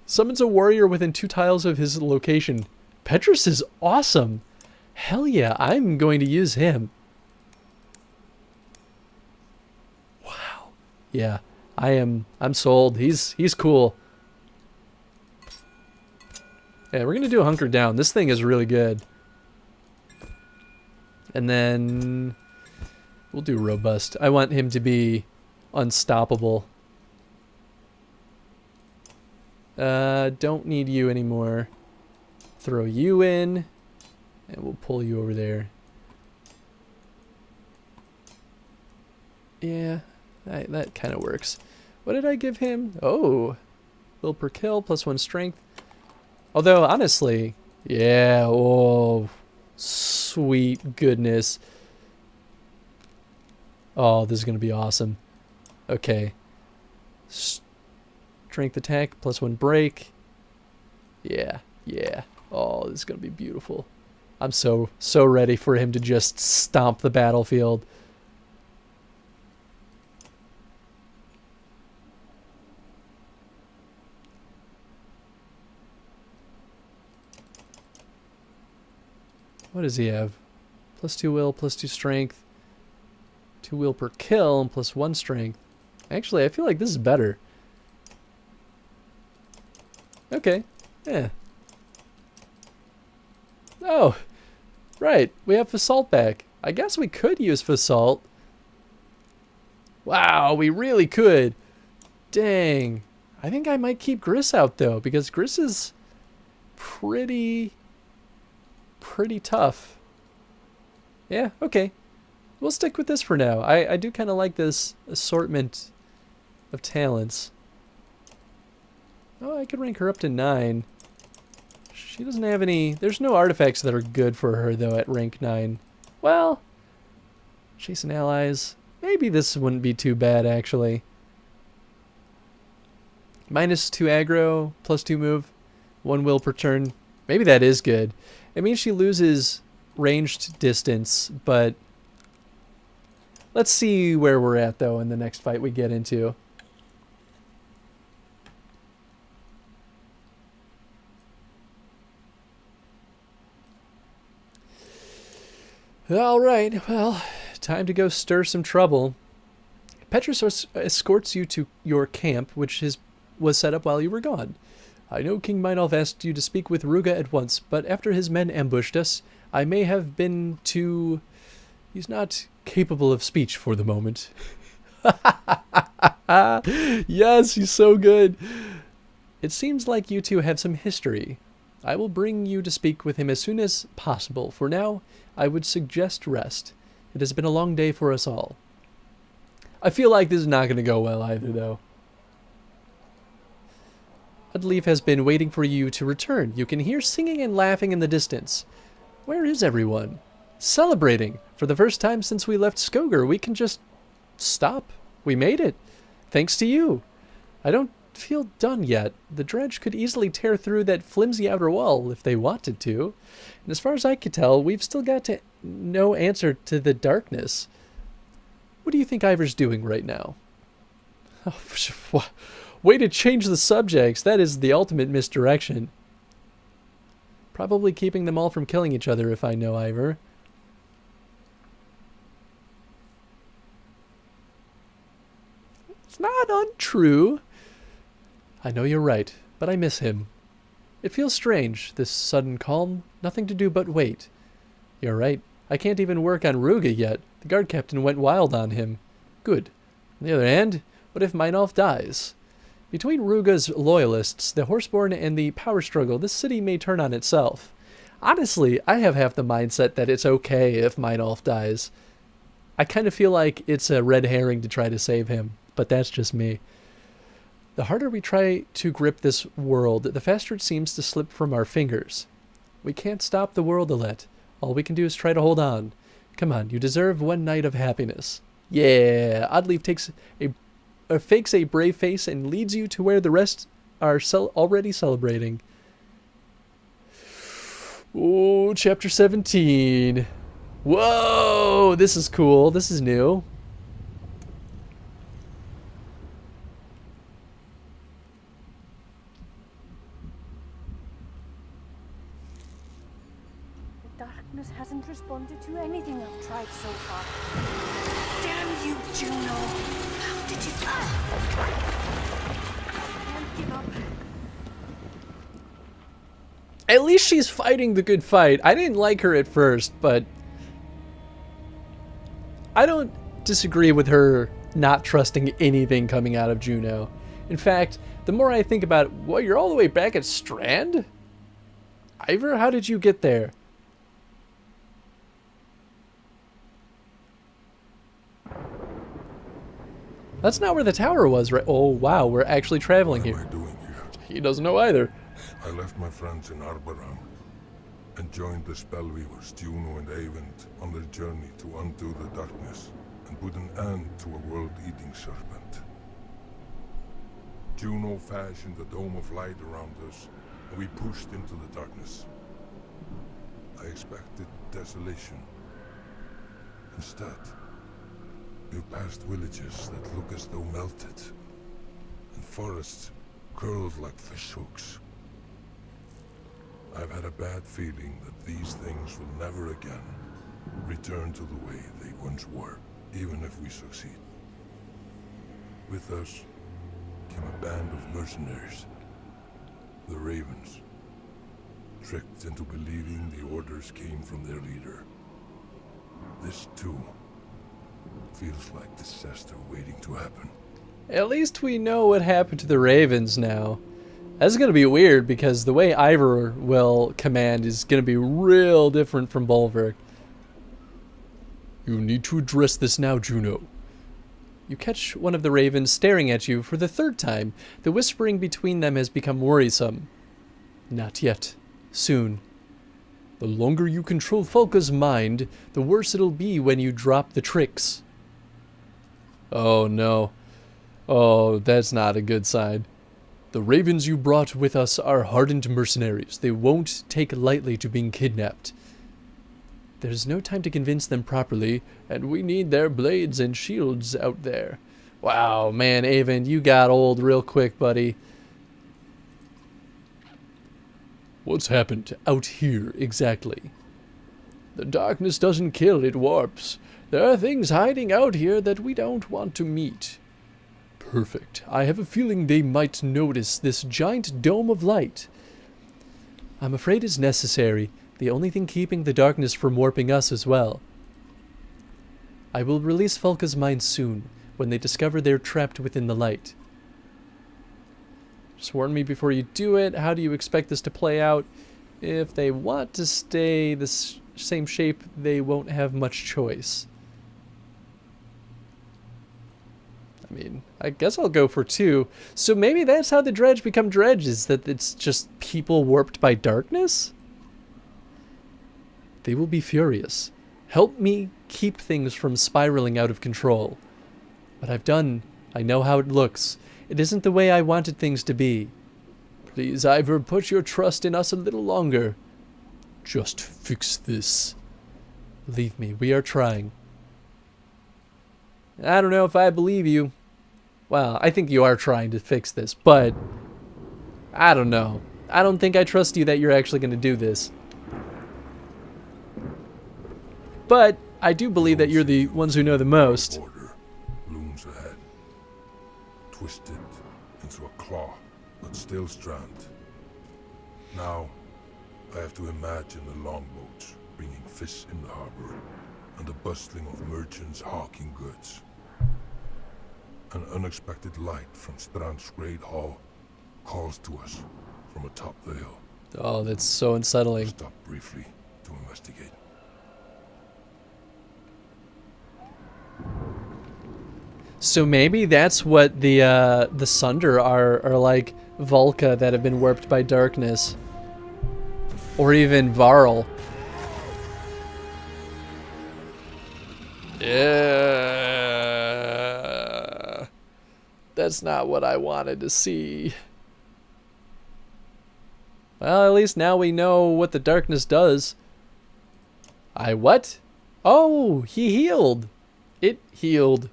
Summons a warrior within 2 tiles of his location. Petrus is awesome. Hell yeah, I'm going to use him. Wow. Yeah, I'm sold. He's cool. Yeah, we're gonna do a hunker down. This thing is really good. And then we'll do robust. I want him to be unstoppable. Don't need you anymore. Throw you in, and we'll pull you over there. Yeah, that kind of works. What did I give him? Oh, will per kill, +1 strength. Although, honestly, yeah, oh, sweet goodness. Oh, this is going to be awesome. Okay. Strength attack, +1 break. Yeah, yeah. Oh, this is going to be beautiful. I'm so ready for him to just stomp the battlefield. What does he have? +2 will, +2 strength. 2 will per kill, and +1 strength. Actually, I feel like this is better. Okay. Yeah. Oh, right. We have Fasalt back. I guess we could use Fasalt. Wow, we really could. Dang. I think I might keep Gris out, though, because Gris is pretty tough. Yeah, okay. We'll stick with this for now. I do kind of like this assortment of talents. Oh, I could rank her up to 9. She doesn't have any... There's no artifacts that are good for her, though, at rank 9. Well, chasing allies. Maybe this wouldn't be too bad, actually. -2 aggro, +2 move, 1 will per turn. Maybe that is good. It means she loses ranged distance, but... Let's see where we're at, though, in the next fight we get into. Alright, well, time to go stir some trouble. Petrus escorts you to your camp, which was set up while you were gone. I know King Meinolf asked you to speak with Ruga at once, but after his men ambushed us, I may have been too... He's not capable of speech for the moment. Yes, he's so good. It seems like you two have some history. I will bring you to speak with him as soon as possible. For now, I would suggest rest. It has been a long day for us all. I feel like this is not going to go well either, though. Udleaf has been waiting for you to return. You can hear singing and laughing in the distance. Where is everyone? Celebrating. For the first time since we left Skoger, we can just stop. We made it. Thanks to you. I don't feel done yet. The dredge could easily tear through that flimsy outer wall if they wanted to. And as far as I can tell, we've still got no answer to the darkness. What do you think Ivor's doing right now? Oh, way to change the subjects. That is the ultimate misdirection. Probably keeping them all from killing each other if I know Ivor. It's not untrue. I know you're right, but I miss him. It feels strange, this sudden calm. Nothing to do but wait. You're right. I can't even work on Ruga yet. The guard captain went wild on him. Good. On the other hand, what if Meinolf dies? Between Ruga's loyalists, the Horseborn, and the power struggle, this city may turn on itself. Honestly, I have half the mindset that it's okay if Meinolf dies. I kind of feel like it's a red herring to try to save him, but that's just me. The harder we try to grip this world, the faster it seems to slip from our fingers. We can't stop the world, Alette. All we can do is try to hold on. Come on, you deserve one night of happiness. Yeah, Oddleaf fakes a brave face and leads you to where the rest are already celebrating. Oh, chapter 17. Whoa, this is cool. This is new. Hasn't responded to anything I've tried so far. Damn you, Juno! How did you Can't give up. At least she's fighting the good fight. I didn't like her at first, but I don't disagree with her not trusting anything coming out of Juno. In fact, the more I think about it, what, you're all the way back at Strand? Ivor, how did you get there? That's not where the tower was, right? Oh, wow, we're actually traveling What here. am I doing here? He doesn't know either. I left my friends in Arborang and joined the Spellweavers, Juno and Eyvind, on their journey to undo the darkness and put an end to a world-eating serpent. Juno fashioned a dome of light around us, and we pushed into the darkness. I expected desolation. Instead, we've passed villages that look as though melted, and forests curled like fishhooks. I've had a bad feeling that these things will never again return to the way they once were, even if we succeed. With us came a band of mercenaries, the Ravens, tricked into believing the orders came from their leader. This, too, feels like disaster waiting to happen. At least we know what happened to the Ravens now. That's going to be weird because the way Ivor will command is going to be real different from Bolverk. You need to address this now, Juno. You catch one of the Ravens staring at you for the third time. The whispering between them has become worrisome. Not yet. Soon. The longer you control Falca's mind, the worse it'll be when you drop the tricks. Oh no. Oh, that's not a good sign. The Ravens you brought with us are hardened mercenaries. They won't take lightly to being kidnapped. There's no time to convince them properly, and we need their blades and shields out there. Wow, man, Eyvind, you got old real quick, buddy. What's happened out here, exactly? The darkness doesn't kill, it warps. There are things hiding out here that we don't want to meet. Perfect. I have a feeling they might notice this giant dome of light. I'm afraid it's necessary. The only thing keeping the darkness from warping us as well. I will release Falca's mind soon, when they discover they're trapped within the light. Just warn me before you do it. How do you expect this to play out? If they want to stay the same shape, they won't have much choice. I mean, I guess I'll go for 2. So maybe that's how the dredge become dredges, that it's just people warped by darkness? They will be furious. Help me keep things from spiraling out of control. What I've done, I know how it looks. It isn't the way I wanted things to be. Please, Ivor, put your trust in us a little longer. Just fix this. Believe me, we are trying. I don't know if I believe you. Well, I think you are trying to fix this, but I don't know. I don't think I trust you that you're actually going to do this. But I do believe that you're the ones who know the most. Order looms ahead, twisted into a claw, but still strand. Now, I have to imagine the longboats bringing fish in the harbor, and the bustling of merchants hawking goods. An unexpected light from Strand's great hall calls to us from atop the hill. Oh, that's so unsettling. Stop briefly to investigate. So maybe that's what the Sunder are like Volca that have been warped by darkness. Or even Varl. Yeah. That's not what I wanted to see. Well, at least now we know what the darkness does. What? Oh, he healed. It healed.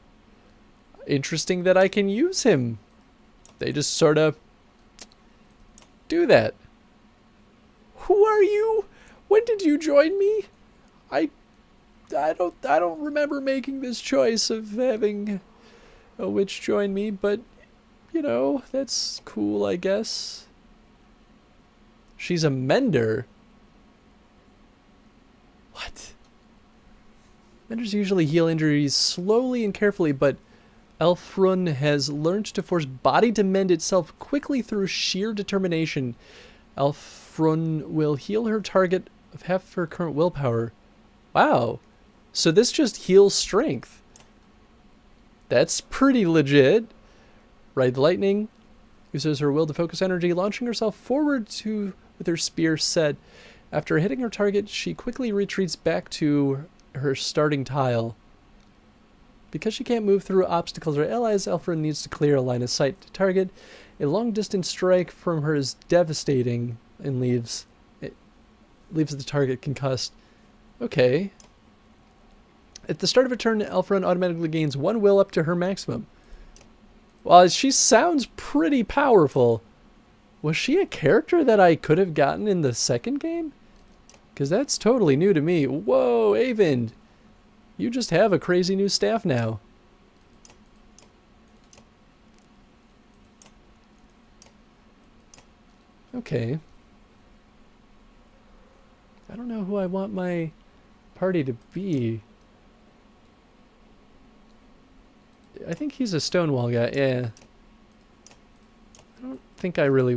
Interesting that I can use him. They just sort of do that. Who are you? When did you join me? I don't remember making this choice of having a witch join me, but, you know, that's cool, I guess. She's a mender. What? Menders usually heal injuries slowly and carefully, but Elfrun has learned to force body to mend itself quickly through sheer determination. Elfrun will heal her target of half of her current willpower. Wow. So this just heals strength. That's pretty legit. Ride Lightning uses her will to focus energy, launching herself forward with her spear set. After hitting her target, she quickly retreats back to her starting tile. Because she can't move through obstacles or allies, Elfrun needs to clear a line of sight to target. A long-distance strike from her is devastating and leaves the target concussed. Okay. At the start of a turn, Elfrun automatically gains 1 will up to her maximum. Well, she sounds pretty powerful. Was she a character that I could have gotten in the second game? Because that's totally new to me. Whoa, Avind. You just have a crazy new staff now. Okay. I don't know who I want my party to be. I think he's a Stonewall guy. Yeah. I don't think I really